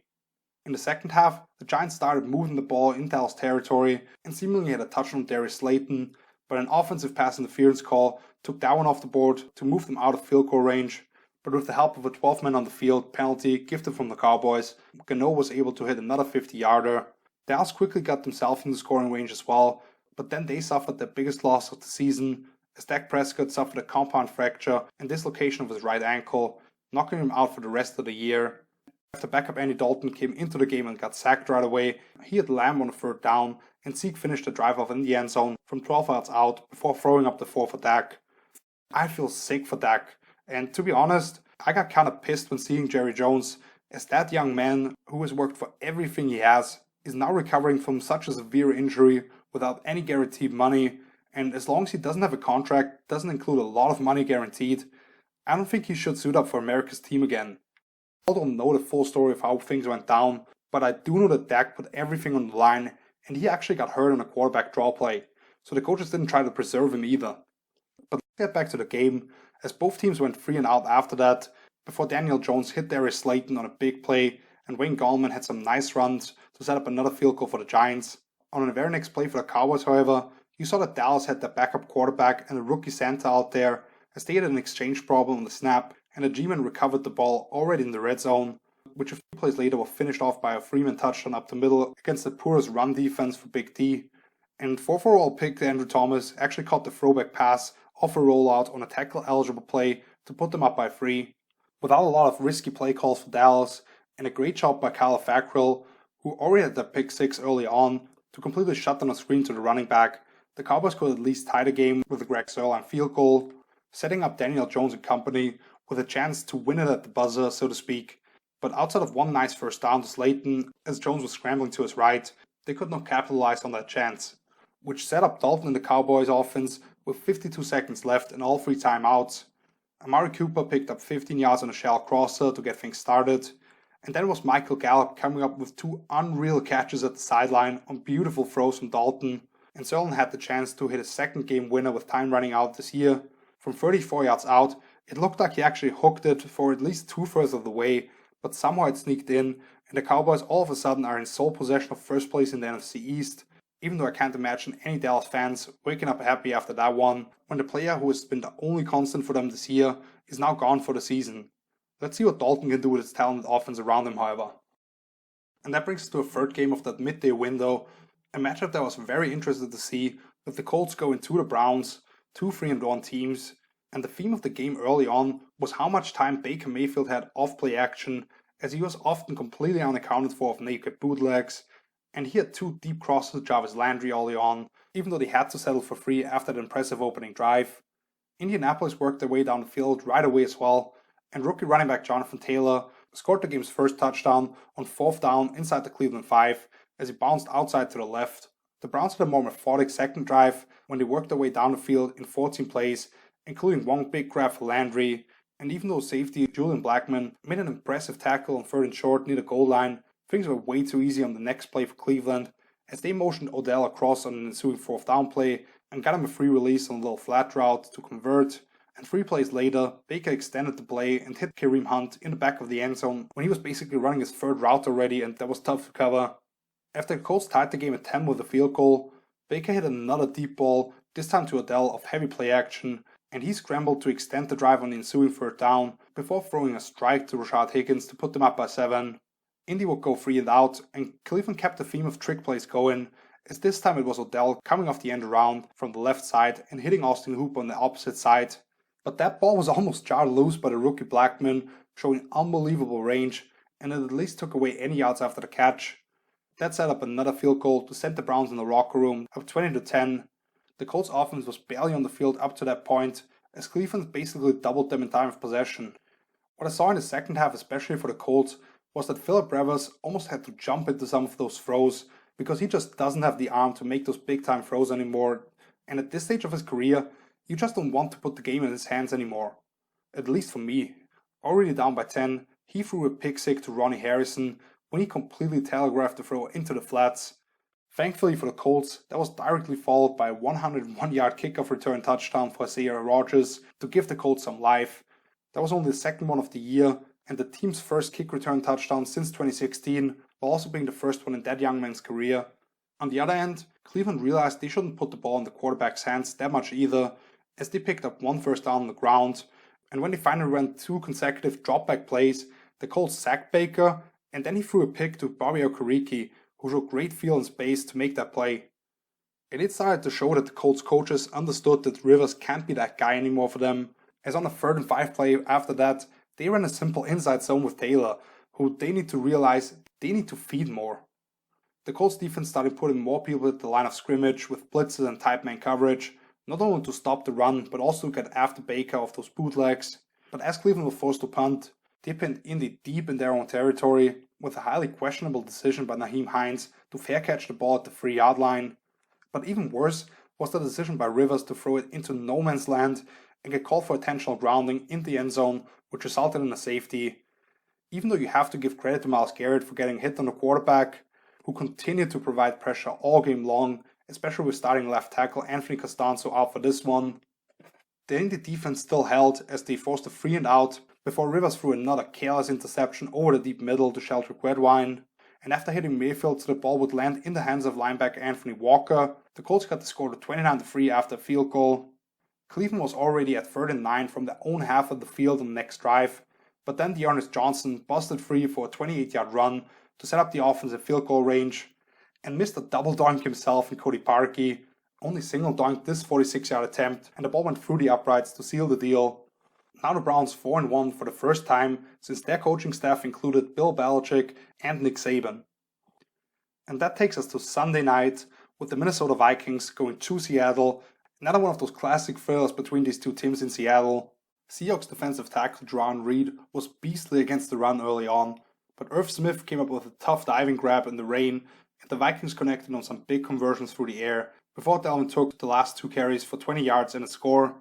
In the second half, the Giants started moving the ball in Dallas territory and seemingly had a touchdown on Darius Slayton, but an offensive pass interference call took that one off the board to move them out of field goal range. But with the help of a 12-man on the field penalty gifted from the Cowboys, Gano was able to hit another 50-yarder. Dallas quickly got themselves in the scoring range as well, but then they suffered their biggest loss of the season, as Dak Prescott suffered a compound fracture and dislocation of his right ankle, knocking him out for the rest of the year. After backup Andy Dalton came into the game and got sacked right away, he had Lamb on the third down, and Zeke finished the drive off in the end zone from 12 yards out before throwing up the 4 for Dak. I feel sick for Dak, and to be honest, I got kind of pissed when seeing Jerry Jones, as that young man who has worked for everything he has is now recovering from such a severe injury without any guaranteed money, and as long as he doesn't have a contract, doesn't include a lot of money guaranteed, I don't think he should suit up for America's team again. I don't know the full story of how things went down, but I do know that Dak put everything on the line, and he actually got hurt on a quarterback draw play, so the coaches didn't try to preserve him either. But let's get back to the game, as both teams went 3 and out after that, before Daniel Jones hit Darius Slayton on a big play, and Wayne Gallman had some nice runs to set up another field goal for the Giants. On the very next play for the Cowboys, however, you saw that Dallas had their backup quarterback and a rookie center out there, as they had an exchange problem on the snap, and the G-men recovered the ball already in the red zone, which a few plays later were finished off by a Freeman touchdown up the middle against the poorest run defense for Big D. And 4th overall pick Andrew Thomas actually caught the throwback pass off a rollout on a tackle-eligible play to put them up by 3. Without a lot of risky play calls for Dallas, and a great job by Kyle Fackrell, who already had the pick 6 early on, to completely shut down a screen to the running back, the Cowboys could at least tie the game with a Greg Zuerlein field goal, setting up Daniel Jones and company with a chance to win it at the buzzer, so to speak. But outside of one nice first down to Slayton, as Jones was scrambling to his right, they could not capitalize on that chance, which set up Dalton and the Cowboys offense with 52 seconds left and all 3 timeouts. Amari Cooper picked up 15 yards on a shell crosser to get things started, and then was Michael Gallup coming up with 2 unreal catches at the sideline on beautiful throws from Dalton, and Zuerlein had the chance to hit a second game winner with time running out this year. From 34 yards out, it looked like he actually hooked it for at least 2/3 of the way, but somehow it sneaked in, and the Cowboys all of a sudden are in sole possession of first place in the NFC East, even though I can't imagine any Dallas fans waking up happy after that one, when the player who has been the only constant for them this year is now gone for the season. Let's see what Dalton can do with his talented offense around him, however. And that brings us to a third game of that midday window, a matchup that I was very interested to see, with the Colts going to the Browns, 2 3-1 teams, and the theme of the game early on was how much time Baker Mayfield had off play action, as he was often completely unaccounted for of naked bootlegs, and he had 2 deep crosses to Jarvis Landry early on, even though they had to settle for 3 after the impressive opening drive. Indianapolis worked their way down the field right away as well, and rookie running back Jonathan Taylor scored the game's first touchdown on 4th down inside the Cleveland 5 as he bounced outside to the left. The Browns had a more methodic second drive when they worked their way down the field in 14 plays, including 1 big grab for Landry, and even though safety Julian Blackmon made an impressive tackle on 3rd and short near the goal line, things were way too easy on the next play for Cleveland, as they motioned Odell across on an ensuing 4th down play and got him a free release on a little flat route to convert, and 3 plays later, Baker extended the play and hit Kareem Hunt in the back of the end zone when he was basically running his 3rd route already, and that was tough to cover. After the Colts tied the game at 10 with a field goal, Baker hit another deep ball, this time to Odell off heavy play action, and he scrambled to extend the drive on the ensuing 3rd down before throwing a strike to Rashad Higgins to put them up by 7. Indy would go 3 and out, and Cleveland kept the theme of trick plays going, as this time it was Odell coming off the end around from the left side and hitting Austin Hooper on the opposite side. But that ball was almost jarred loose by the rookie Blackmon, showing unbelievable range, and it at least took away any yards after the catch. That set up another field goal to send the Browns in the locker room up 20-10. The Colts offense was barely on the field up to that point, as Cleveland basically doubled them in time of possession. What I saw in the second half, especially for the Colts, was that Philip Rivers almost had to jump into some of those throws, because he just doesn't have the arm to make those big time throws anymore, and at this stage of his career, you just don't want to put the game in his hands anymore. At least for me. Already down by 10, he threw a pick six to Ronnie Harrison when he completely telegraphed the throw into the flats. Thankfully for the Colts, that was directly followed by a 101-yard kickoff return touchdown for Isaiah Rodgers to give the Colts some life. That was only the second one of the year, and the team's first kick return touchdown since 2016, while also being the first one in that young man's career. On the other end, Cleveland realized they shouldn't put the ball in the quarterback's hands that much either, as they picked up 1 first down on the ground, and when they finally ran 2 consecutive dropback plays, the Colts sacked Baker, and then he threw a pick to Bobby Okereke, who showed great feel and space to make that play. It started to show that the Colts coaches understood that Rivers can't be that guy anymore for them, as on a 3rd and 5 play after that, they ran a simple inside zone with Taylor, who they need to realize they need to feed more. The Colts defense started putting more people at the line of scrimmage with blitzes and tight man coverage, not only to stop the run, but also to get after Baker off those bootlegs. But as Cleveland was forced to punt, They pinned Indy deep in their own territory with a highly questionable decision by Nyheim Hines to fair catch the ball at the 3-yard line. But even worse was the decision by Rivers to throw it into no man's land and get called for intentional grounding in the end zone, which resulted in a safety. Even though you have to give credit to Myles Garrett for getting hit on the quarterback, who continued to provide pressure all game long, especially with starting left tackle Anthony Costanzo out for this one. The Indy defense still held as they forced a 3-and-out before Rivers threw another careless interception over the deep middle to Sheldrick Redwine, and after hitting Mayfield so the ball would land in the hands of linebacker Anthony Walker, the Colts got the score to 29-3 after a field goal. Cleveland was already at 3rd and 9 from their own half of the field on the next drive, but then Dearness Johnson busted free for a 28-yard run to set up the offense in field goal range, and missed a double doink himself in Cody Parkey, only single doinked this 46-yard attempt, and the ball went through the uprights to seal the deal. Now the Browns 4-1 for the first time since their coaching staff included Bill Belichick and Nick Saban. And that takes us to Sunday night with the Minnesota Vikings going to Seattle, another one of those classic thrillers between these two teams in Seattle. Seahawks defensive tackle Jarran Reed was beastly against the run early on, but Irv Smith came up with a tough diving grab in the rain, and the Vikings connected on some big conversions through the air before Dalvin took the last 2 carries for 20 yards and a score.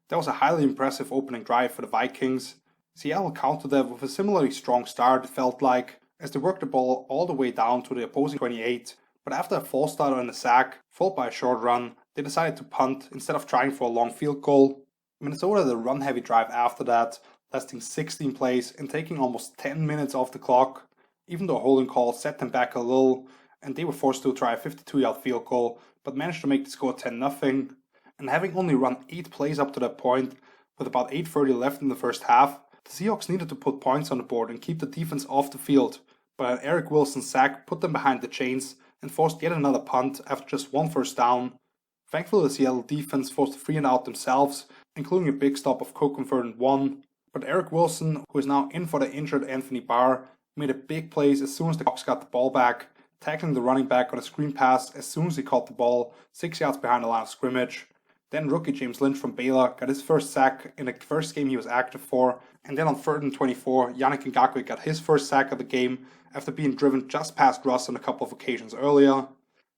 That was a highly impressive opening drive for the Vikings. Seattle countered that with a similarly strong start, it felt like, as they worked the ball all the way down to the opposing 28, but after a false start and a sack, followed by a short run, they decided to punt instead of trying for a long field goal. Minnesota had a run-heavy drive after that, lasting 16 plays and taking almost 10 minutes off the clock, even though a holding call set them back a little, and they were forced to try a 52-yard field goal, but managed to make the score 10-0. And having only run 8 plays up to that point, with about 8:30 left in the first half, the Seahawks needed to put points on the board and keep the defense off the field, but an Eric Wilson sack put them behind the chains and forced yet another punt after just 1 first down. Thankfully, the Seattle defense forced a 3-and-out themselves, including a big stop of Cook on 3rd and 1, but Eric Wilson, who is now in for the injured Anthony Barr, made a big play as soon as the Hawks got the ball back, tackling the running back on a screen pass as soon as he caught the ball 6 yards behind the line of scrimmage. Then rookie James Lynch from Baylor got his first sack in the first game he was active for, and then on 3rd and 24, Yannick Ngakoue got his first sack of the game after being driven just past Russ on a couple of occasions earlier.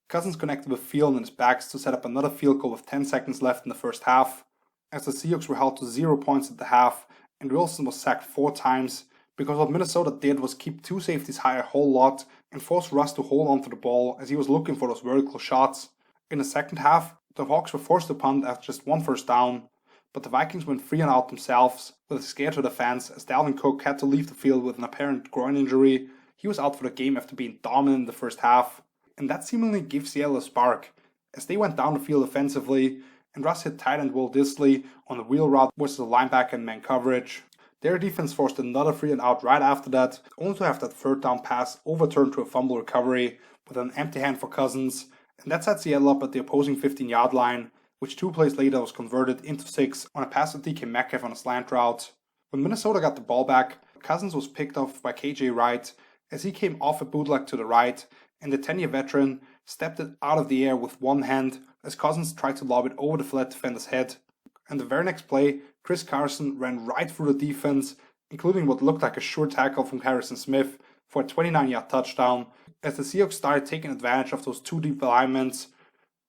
Cousins connected with Thielen in his backs to set up another field goal with 10 seconds left in the first half, as the Seahawks were held to 0 points at the half, and Wilson was sacked 4 times, because what Minnesota did was keep 2 safeties high a whole lot and force Russ to hold on to the ball as he was looking for those vertical shots. In the second half, the Hawks were forced to punt after just 1 first down, but the Vikings went 3-and-out themselves with a scare to the fans as Dalvin Cook had to leave the field with an apparent groin injury. He was out for the game after being dominant in the first half, and that seemingly gave Seattle a spark as they went down the field offensively, and Russ hit tight end Will Dissly on a wheel route versus a linebacker in man coverage. Their defense forced another 3-and-out right after that, only to have that 3rd down pass overturned to a fumble recovery with an empty hand for Cousins, and that set Seattle up at the opposing 15-yard line, which 2 plays later was converted into 6 on a pass to DK Metcalf on a slant route. When Minnesota got the ball back, Cousins was picked off by KJ Wright as he came off a bootleg to the right, and the 10-year veteran stepped it out of the air with one hand as Cousins tried to lob it over the flat defender's head. And the very next play, Chris Carson ran right through the defense, including what looked like a sure tackle from Harrison Smith for a 29-yard touchdown, as the Seahawks started taking advantage of those 2 deep alignments.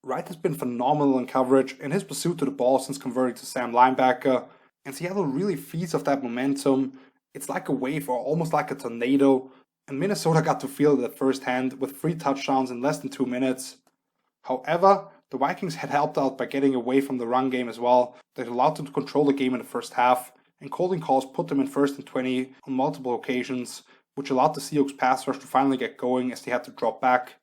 Wright has been phenomenal in coverage in his pursuit to the ball since converting to Sam linebacker, and Seattle really feeds off that momentum. It's like a wave or almost like a tornado, and Minnesota got to feel it at first hand with 3 touchdowns in less than 2 minutes. However, the Vikings had helped out by getting away from the run game as well, that allowed them to control the game in the first half, and holding calls put them in 1st and 20 on multiple occasions, which allowed the Seahawks pass rush to finally get going as they had to drop back.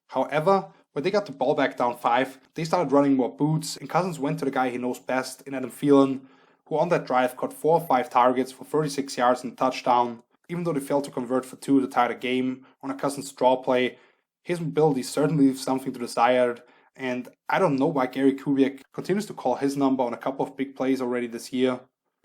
However, when they got the ball back down 5, they started running more boots, and Cousins went to the guy he knows best in Adam Thielen, who on that drive caught 4 or 5 targets for 36 yards and a touchdown. Even though they failed to convert for 2 to tie the game on a Cousins draw play, his mobility certainly leaves something to desired, and I don't know why Gary Kubiak continues to call his number on a couple of big plays already this year.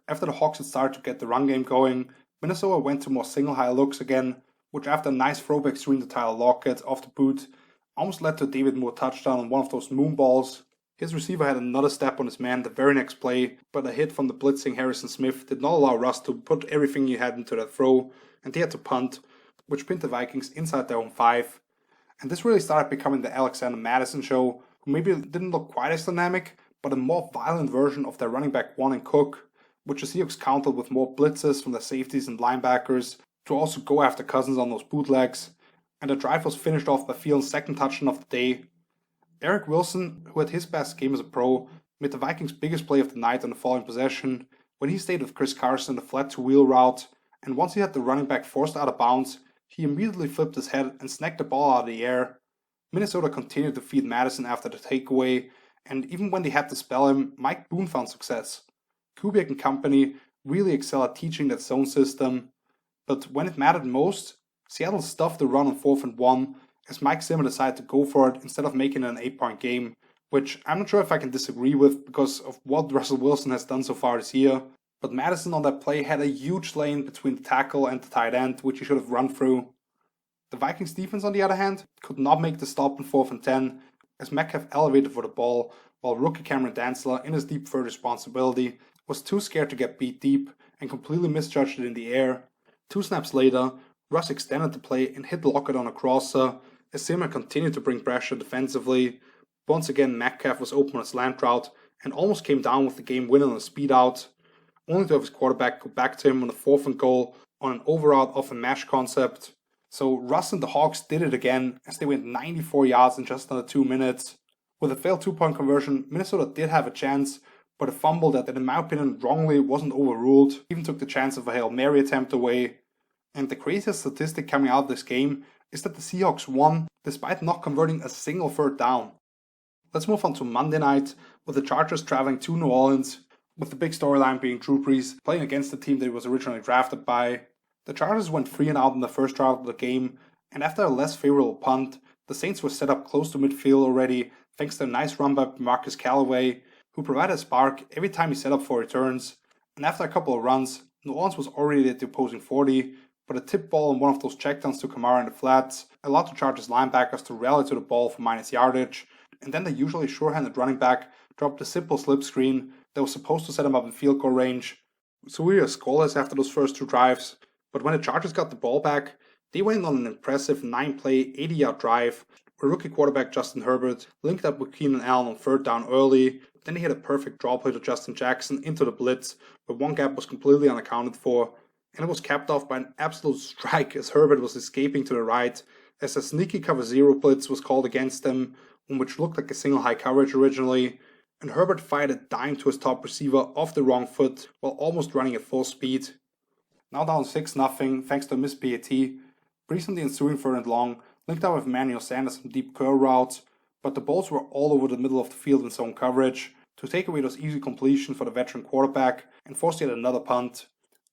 After the Hawks had started to get the run game going, Minnesota went to more single high looks again, which after a nice throwback screen to Tyler Lockett off the boot, almost led to a David Moore touchdown on one of those moon balls. His receiver had another step on his man the very next play, but a hit from the blitzing Harrison Smith did not allow Russ to put everything he had into that throw, and they had to punt, which pinned the Vikings inside their own 5. And this really started becoming the Alexander Madison show, who maybe didn't look quite as dynamic, but a more violent version of their running back 1 and Cook, which the Seahawks countered with more blitzes from the safeties and linebackers to also go after Cousins on those bootlegs, and the drive was finished off by Fields' second touchdown of the day. Eric Wilson, who had his best game as a pro, made the Vikings' biggest play of the night on the following possession when he stayed with Chris Carson in the flat to wheel route, and once he had the running back forced out of bounds, he immediately flipped his head and snagged the ball out of the air. Minnesota continued to feed Madison after the takeaway, and even when they had to spell him, Mike Boone found success. Kubiak and company really excel at teaching that zone system, but when it mattered most, Seattle stuffed the run on 4th and 1 as Mike Zimmer decided to go for it instead of making it an 8-point game, which I'm not sure if I can disagree with because of what Russell Wilson has done so far this year. But Madison on that play had a huge lane between the tackle and the tight end, which he should have run through. The Vikings defense, on the other hand, could not make the stop on 4th and 10 as Metcalf elevated for the ball, while rookie Cameron Dantzler, in his deep third responsibility, was too scared to get beat deep and completely misjudged it in the air. 2 snaps later, Russ extended the play and hit Lockett on a crosser as Zimmer continued to bring pressure defensively. Once again, Metcalf was open on a slant route and almost came down with the game winner on a speed out, only to have his quarterback go back to him on a 4th and goal on an over-route off a mesh concept. So Russ and the Hawks did it again as they went 94 yards in just under 2 minutes. With a failed 2-point conversion, Minnesota did have a chance, but a fumble that, in my opinion, wrongly wasn't overruled, even took the chance of a Hail Mary attempt away. And the craziest statistic coming out of this game is that the Seahawks won despite not converting a single 3rd down. Let's move on to Monday night with the Chargers traveling to New Orleans, with the big storyline being Drew Brees playing against the team that he was originally drafted by. The Chargers went 3-out in the first drive of the game, and after a less favorable punt, the Saints were set up close to midfield already thanks to a nice run by Marcus Callaway, who provided a spark every time he set up for returns, and after a couple of runs, New Orleans was already at the opposing 40, but a tip ball on one of those checkdowns to Kamara in the flats allowed the Chargers linebackers to rally to the ball for minus yardage, and then the usually sure-handed running back dropped a simple slip screen that was supposed to set him up in field goal range. So we were scoreless after those first 2 drives, but when the Chargers got the ball back, they went on an impressive 9-play, 80-yard drive where rookie quarterback Justin Herbert linked up with Keenan Allen on 3rd down early. Then he had a perfect draw play to Justin Jackson into the blitz, where one gap was completely unaccounted for, and it was capped off by an absolute strike as Herbert was escaping to the right, as a sneaky cover 0 blitz was called against him, which looked like a single high coverage originally, and Herbert fired a dime to his top receiver off the wrong foot while almost running at full speed. Now down 6-0 thanks to a missed PAT, Brees on the ensuing 3rd and long linked up with Emmanuel Sanders on deep curl routes, but the balls were all over the middle of the field in zone coverage to take away those easy completions for the veteran quarterback and force yet another punt.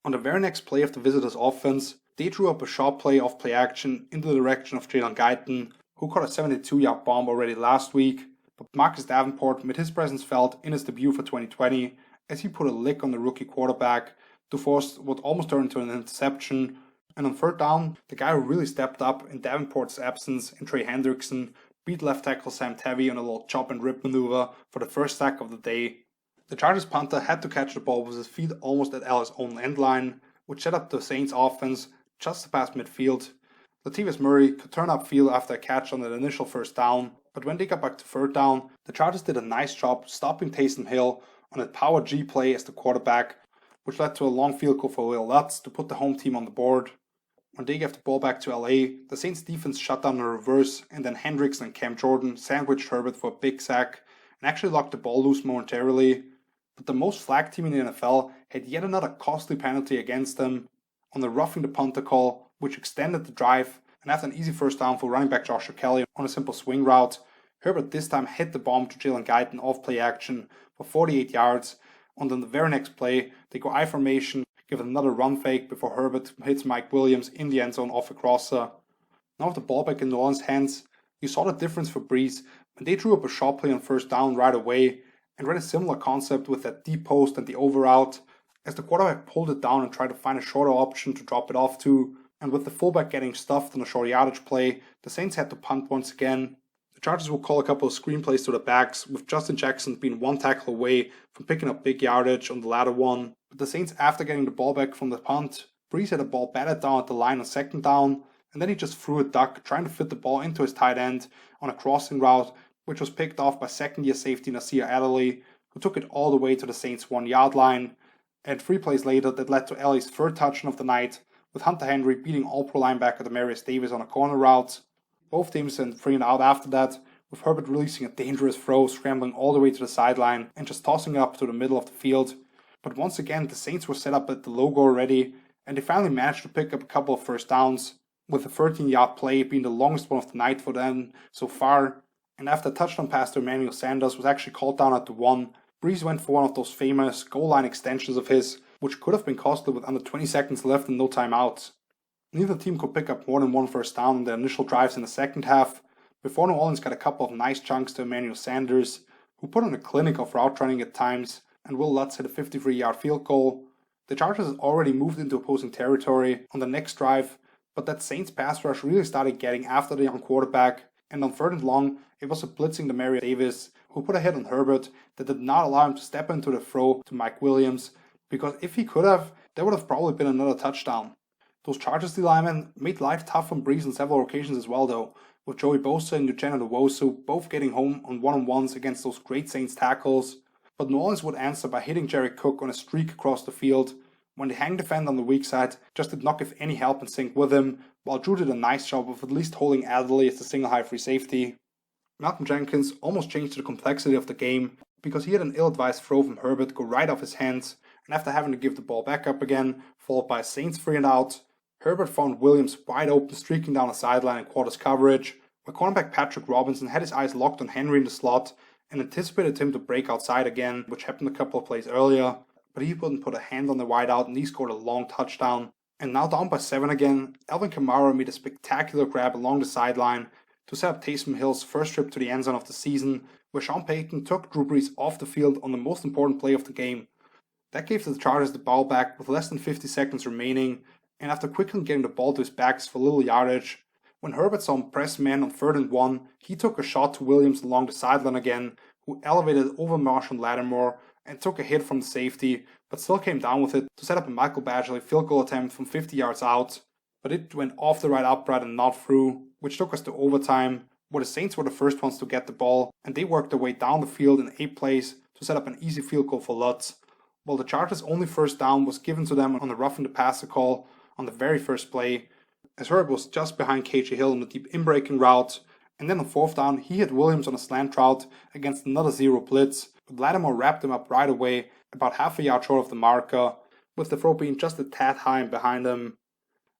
On the very next play of the visitors' offense, they drew up a short play off play action in the direction of Jalen Guyton, who caught a 72-yard bomb already last week, but Marcus Davenport made his presence felt in his debut for 2020 as he put a lick on the rookie quarterback to force what almost turned into an interception. And on 3rd down, the guy who really stepped up in Davenport's absence in Trey Hendrickson beat left tackle Sam Tavy on a little chop and rip maneuver for the first sack of the day. The Chargers punter had to catch the ball with his feet almost at Al's own end line, which set up the Saints offense just past midfield. Latavius Murray could turn upfield after a catch on the initial 1st down, but when they got back to 3rd down, the Chargers did a nice job stopping Taysom Hill on a power G play as the quarterback, which led to a long field goal for Will Lutz to put the home team on the board. When they gave the ball back to LA, the Saints defense shut down a reverse, and then Hendricks and Cam Jordan sandwiched Herbert for a big sack and actually locked the ball loose momentarily. But the most flagged team in the NFL had yet another costly penalty against them on the roughing the punter call, which extended the drive, and after an easy 1st down for running back Joshua Kelly on a simple swing route, Herbert this time hit the bomb to Jalen Guyton off play action for 48 yards. On the very next play, they go I formation, give it another run fake before Herbert hits Mike Williams in the end zone off a crosser. Now with the ball back in New Orleans' hands, you saw the difference for Brees when they drew up a short play on 1st down right away and ran a similar concept with that deep post and the over route, as the quarterback pulled it down and tried to find a shorter option to drop it off to, and with the fullback getting stuffed on a short yardage play, the Saints had to punt once again. The Chargers will call a couple of screenplays to the backs, with Justin Jackson being one tackle away from picking up big yardage on the latter one. But the Saints, after getting the ball back from the punt, Brees had a ball batted down at the line on second down, and then he just threw a duck, trying to fit the ball into his tight end on a crossing route, which was picked off by second-year safety Nasir Adderley, who took it all the way to the Saints' 1-yard line. And 3 plays later, that led to Ellie's third touchdown of the night, with Hunter Henry beating All-Pro linebacker Demarius Davis on a corner route. Both teams sent 3 and out after that, with Herbert releasing a dangerous throw, scrambling all the way to the sideline and just tossing it up to the middle of the field. But once again, the Saints were set up at the logo already, and they finally managed to pick up a couple of first downs, with the 13-yard play being the longest one of the night for them so far. And after a touchdown pass to Emmanuel Sanders was actually called down at the 1, Brees went for one of those famous goal line extensions of his, which could have been costly with under 20 seconds left and no timeouts. Neither team could pick up more than one first down on their initial drives in the second half, before New Orleans got a couple of nice chunks to Emmanuel Sanders, who put on a clinic of route running at times, and Will Lutz hit a 53-yard field goal. The Chargers had already moved into opposing territory on the next drive, but that Saints pass rush really started getting after the young quarterback, and on 3rd and long, it was a blitzing Demarius Davis, who put a hit on Herbert that did not allow him to step into the throw to Mike Williams, because if he could have, there would have probably been another touchdown. Those Chargers D-linemen made life tough on Brees on several occasions as well though, with Joey Bosa and Uchenna Nwosu both getting home on one-on-ones against those great Saints tackles, but New Orleans would answer by hitting Jared Cook on a streak across the field, when the hang defender on the weak side just did not give any help in sync with him, while Drew did a nice job of at least holding Adderley as the single high free safety. Malcolm Jenkins almost changed the complexity of the game, because he had an ill-advised throw from Herbert go right off his hands, and after having to give the ball back up again, followed by a Saints 3 and out, Herbert found Williams wide open streaking down the sideline in quarters coverage, where cornerback Patrick Robinson had his eyes locked on Henry in the slot and anticipated him to break outside again, which happened a couple of plays earlier, but he wouldn't put a hand on the wideout and he scored a long touchdown. And now down by 7 again, Alvin Kamara made a spectacular grab along the sideline to set up Taysom Hill's first trip to the end zone of the season, where Sean Payton took Drew Brees off the field on the most important play of the game. That gave the Chargers the ball back with less than 50 seconds remaining, and after quickly getting the ball to his backs for little yardage, when Herbert saw him press man on 3rd and 1, he took a shot to Williams along the sideline again, who elevated over Marshawn Lattimore and took a hit from the safety, but still came down with it to set up a Michael Badgley field goal attempt from 50 yards out, but it went off the right upright and not through, which took us to overtime, where the Saints were the first ones to get the ball, and they worked their way down the field in 8 plays to set up an easy field goal for Lutz, while the Chargers' only first down was given to them on a roughing the passer call on the very first play, as Herbert was just behind KJ Hill on the deep in-breaking route, and then on 4th down he hit Williams on a slant route against another zero blitz, but Lattimore wrapped him up right away, about half a yard short of the marker, with the throw being just a tad high and behind him.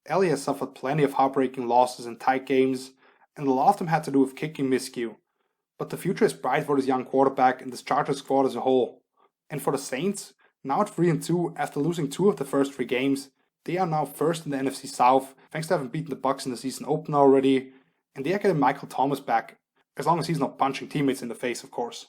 Ellie has suffered plenty of heartbreaking losses in tight games, and a lot of them had to do with kicking miscue, but the future is bright for this young quarterback and this Chargers squad as a whole. And for the Saints, now at 3-2 after losing 2 of the first 3 games, they are now first in the NFC South, thanks to having beaten the Bucs in the season opener already, and they are getting Michael Thomas back, as long as he's not punching teammates in the face, of course.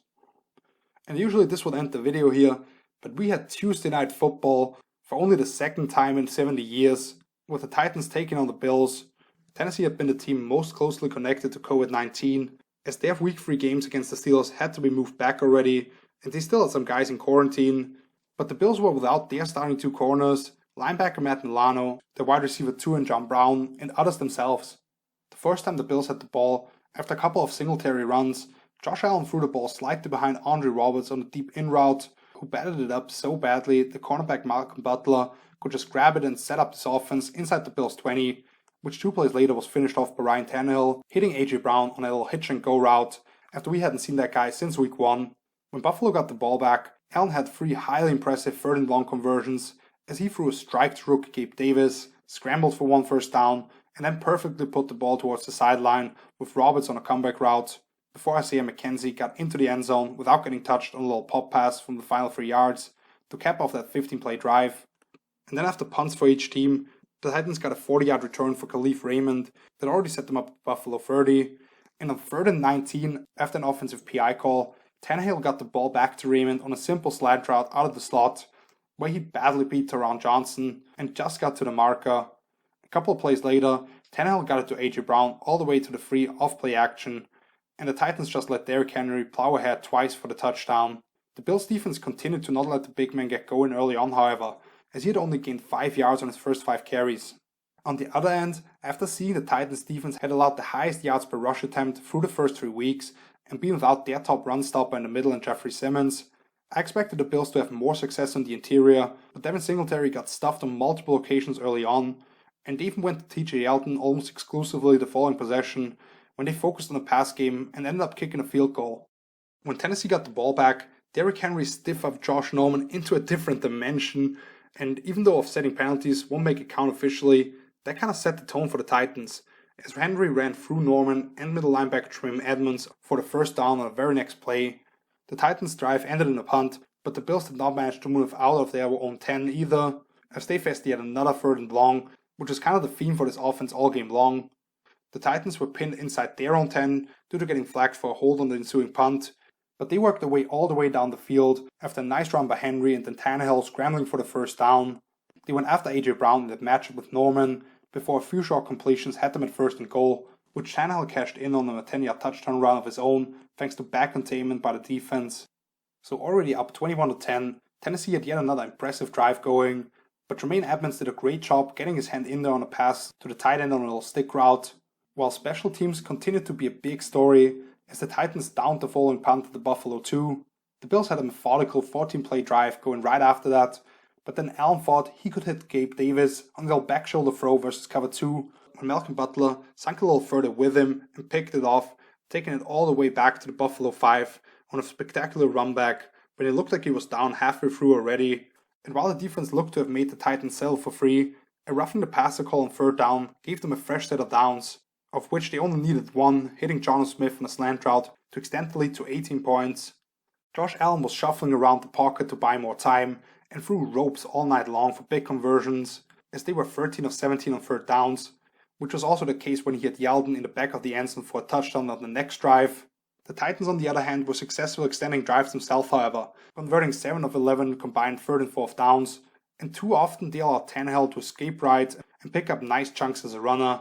And usually this would end the video here, but we had Tuesday Night Football for only the 2nd time in 70 years, with the Titans taking on the Bills. Tennessee had been the team most closely connected to COVID-19, as their Week 3 games against the Steelers had to be moved back already, and they still had some guys in quarantine, but the Bills were without their starting 2 corners, linebacker Matt Milano, the wide receiver 2 and John Brown, and others themselves. The first time the Bills had the ball, after a couple of Singletary runs, Josh Allen threw the ball slightly behind Andre Roberts on the deep in route, who batted it up so badly the cornerback Malcolm Butler could just grab it and set up this offense inside the Bills' 20, which 2 plays later was finished off by Ryan Tannehill, hitting AJ Brown on a little hitch and go route, after we hadn't seen that guy since week 1. When Buffalo got the ball back, Allen had 3 highly impressive 3rd and long conversions, as he threw a strike to rookie Gabe Davis, scrambled for 1 first down, and then perfectly put the ball towards the sideline with Roberts on a comeback route, before Isaiah McKenzie got into the end zone without getting touched on a little pop pass from the final 3 yards to cap off that 15-play drive. And then after punts for each team, the Titans got a 40-yard return for Khalif Raymond that already set them up at Buffalo 30, and on 3rd and 19, after an offensive PI call, Tannehill got the ball back to Raymond on a simple slant route out of the slot, where he badly beat Teron Johnson and just got to the marker. A couple of plays later, Tannehill got it to AJ Brown all the way to the free off-play action, and the Titans just let Derrick Henry plow ahead twice for the touchdown. The Bills defense continued to not let the big man get going early on, however, as he had only gained 5 yards on his first 5 carries. On the other end, after seeing the Titans defense had allowed the highest yards per rush attempt through the first 3 weeks and being without their top run stopper in the middle and Jeffrey Simmons, I expected the Bills to have more success on the interior, but Devin Singletary got stuffed on multiple occasions early on, and they even went to TJ Yeldon almost exclusively the following possession when they focused on the pass game and ended up kicking a field goal. When Tennessee got the ball back, Derrick Henry stiff-upped Josh Norman into a different dimension, and even though offsetting penalties won't make it count officially, that kind of set the tone for the Titans, as Henry ran through Norman and middle linebacker Trim Edmonds for the first down on the very next play. The Titans' drive ended in a punt, but the Bills did not manage to move out of their own 10 either, as they faced yet another 3rd and long, which is kind of the theme for this offense all game long. The Titans were pinned inside their own 10 due to getting flagged for a hold on the ensuing punt, but they worked their way all the way down the field after a nice run by Henry and then Tannehill scrambling for the first down. They went after A.J. Brown in that matchup with Norman before a few short completions had them at 1st and goal, which Tannehill cashed in on a 10-yard touchdown run of his own thanks to back containment by the defense. So already up 21-10, Tennessee had yet another impressive drive going, but Tremaine Edmonds did a great job getting his hand in there on a pass to the tight end on a little stick route, while special teams continued to be a big story as the Titans downed the following punt at the Buffalo 2. The Bills had a methodical 14-play drive going right after that, but then Allen thought he could hit Gabe Davis on a little back shoulder throw versus cover 2 when Malcolm Butler sank a little further with him and picked it off, taking it all the way back to the Buffalo 5 on a spectacular run back when it looked like he was down halfway through already. And while the defense looked to have made the Titans settle for free, a roughing the passer call on 3rd down gave them a fresh set of downs, of which they only needed one, hitting Jonnu Smith on a slant route to extend the lead to 18 points. Josh Allen was shuffling around the pocket to buy more time and threw ropes all night long for big conversions, as they were 13 of 17 on 3rd downs, which was also the case when he hit Yeldon in the back of the end zone for a touchdown on the next drive. The Titans, on the other hand, were successful extending drives themselves, however, converting 7 of 11 combined 3rd and 4th downs, and too often they allowed Tannehill to escape right and pick up nice chunks as a runner.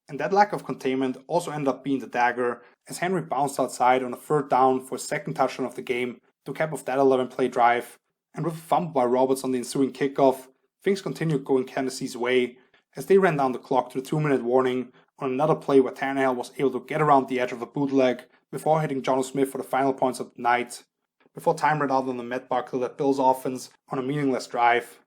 And that lack of containment also ended up being the dagger, as Henry bounced outside on a 3rd down for his 2nd touchdown of the game to cap off that 11-play drive. And with a fumble by Roberts on the ensuing kickoff, things continued going Tennessee's way, as they ran down the clock to the 2-minute warning on another play where Tannehill was able to get around the edge of a bootleg before hitting Jonnu Smith for the final points of the night, before time ran out on the Matt Buckle that Bills offense on a meaningless drive.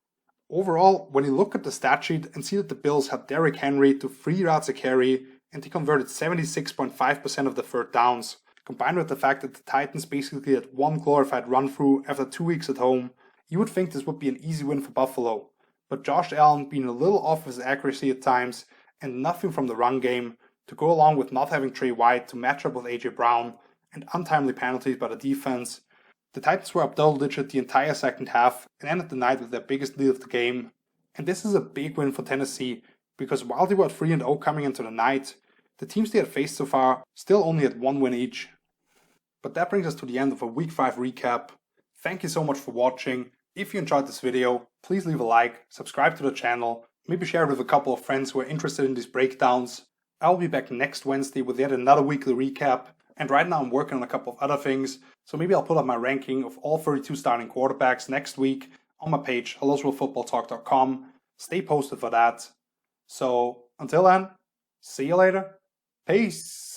Overall, when you look at the stat sheet and see that the Bills had Derrick Henry to 3 yards a carry and they converted 76.5% of the 3rd downs, combined with the fact that the Titans basically had one glorified run-through after 2 weeks at home, you would think this would be an easy win for Buffalo. But Josh Allen being a little off his accuracy at times and nothing from the run game to go along with not having Trey White to match up with A.J. Brown and untimely penalties by the defense, the Titans were up double-digit the entire second half and ended the night with their biggest lead of the game. And this is a big win for Tennessee because while they were at 3-0 coming into the night, the teams they had faced so far still only had 1 win each. But that brings us to the end of a Week 5 recap. Thank you so much for watching. If you enjoyed this video, please leave a like, subscribe to the channel, maybe share it with a couple of friends who are interested in these breakdowns. I'll be back next Wednesday with yet another weekly recap, and right now I'm working on a couple of other things, so maybe I'll put up my ranking of all 32 starting quarterbacks next week on my page, hellosworldfootballtalk.com. Stay posted for that. So, until then, see you later. Peace!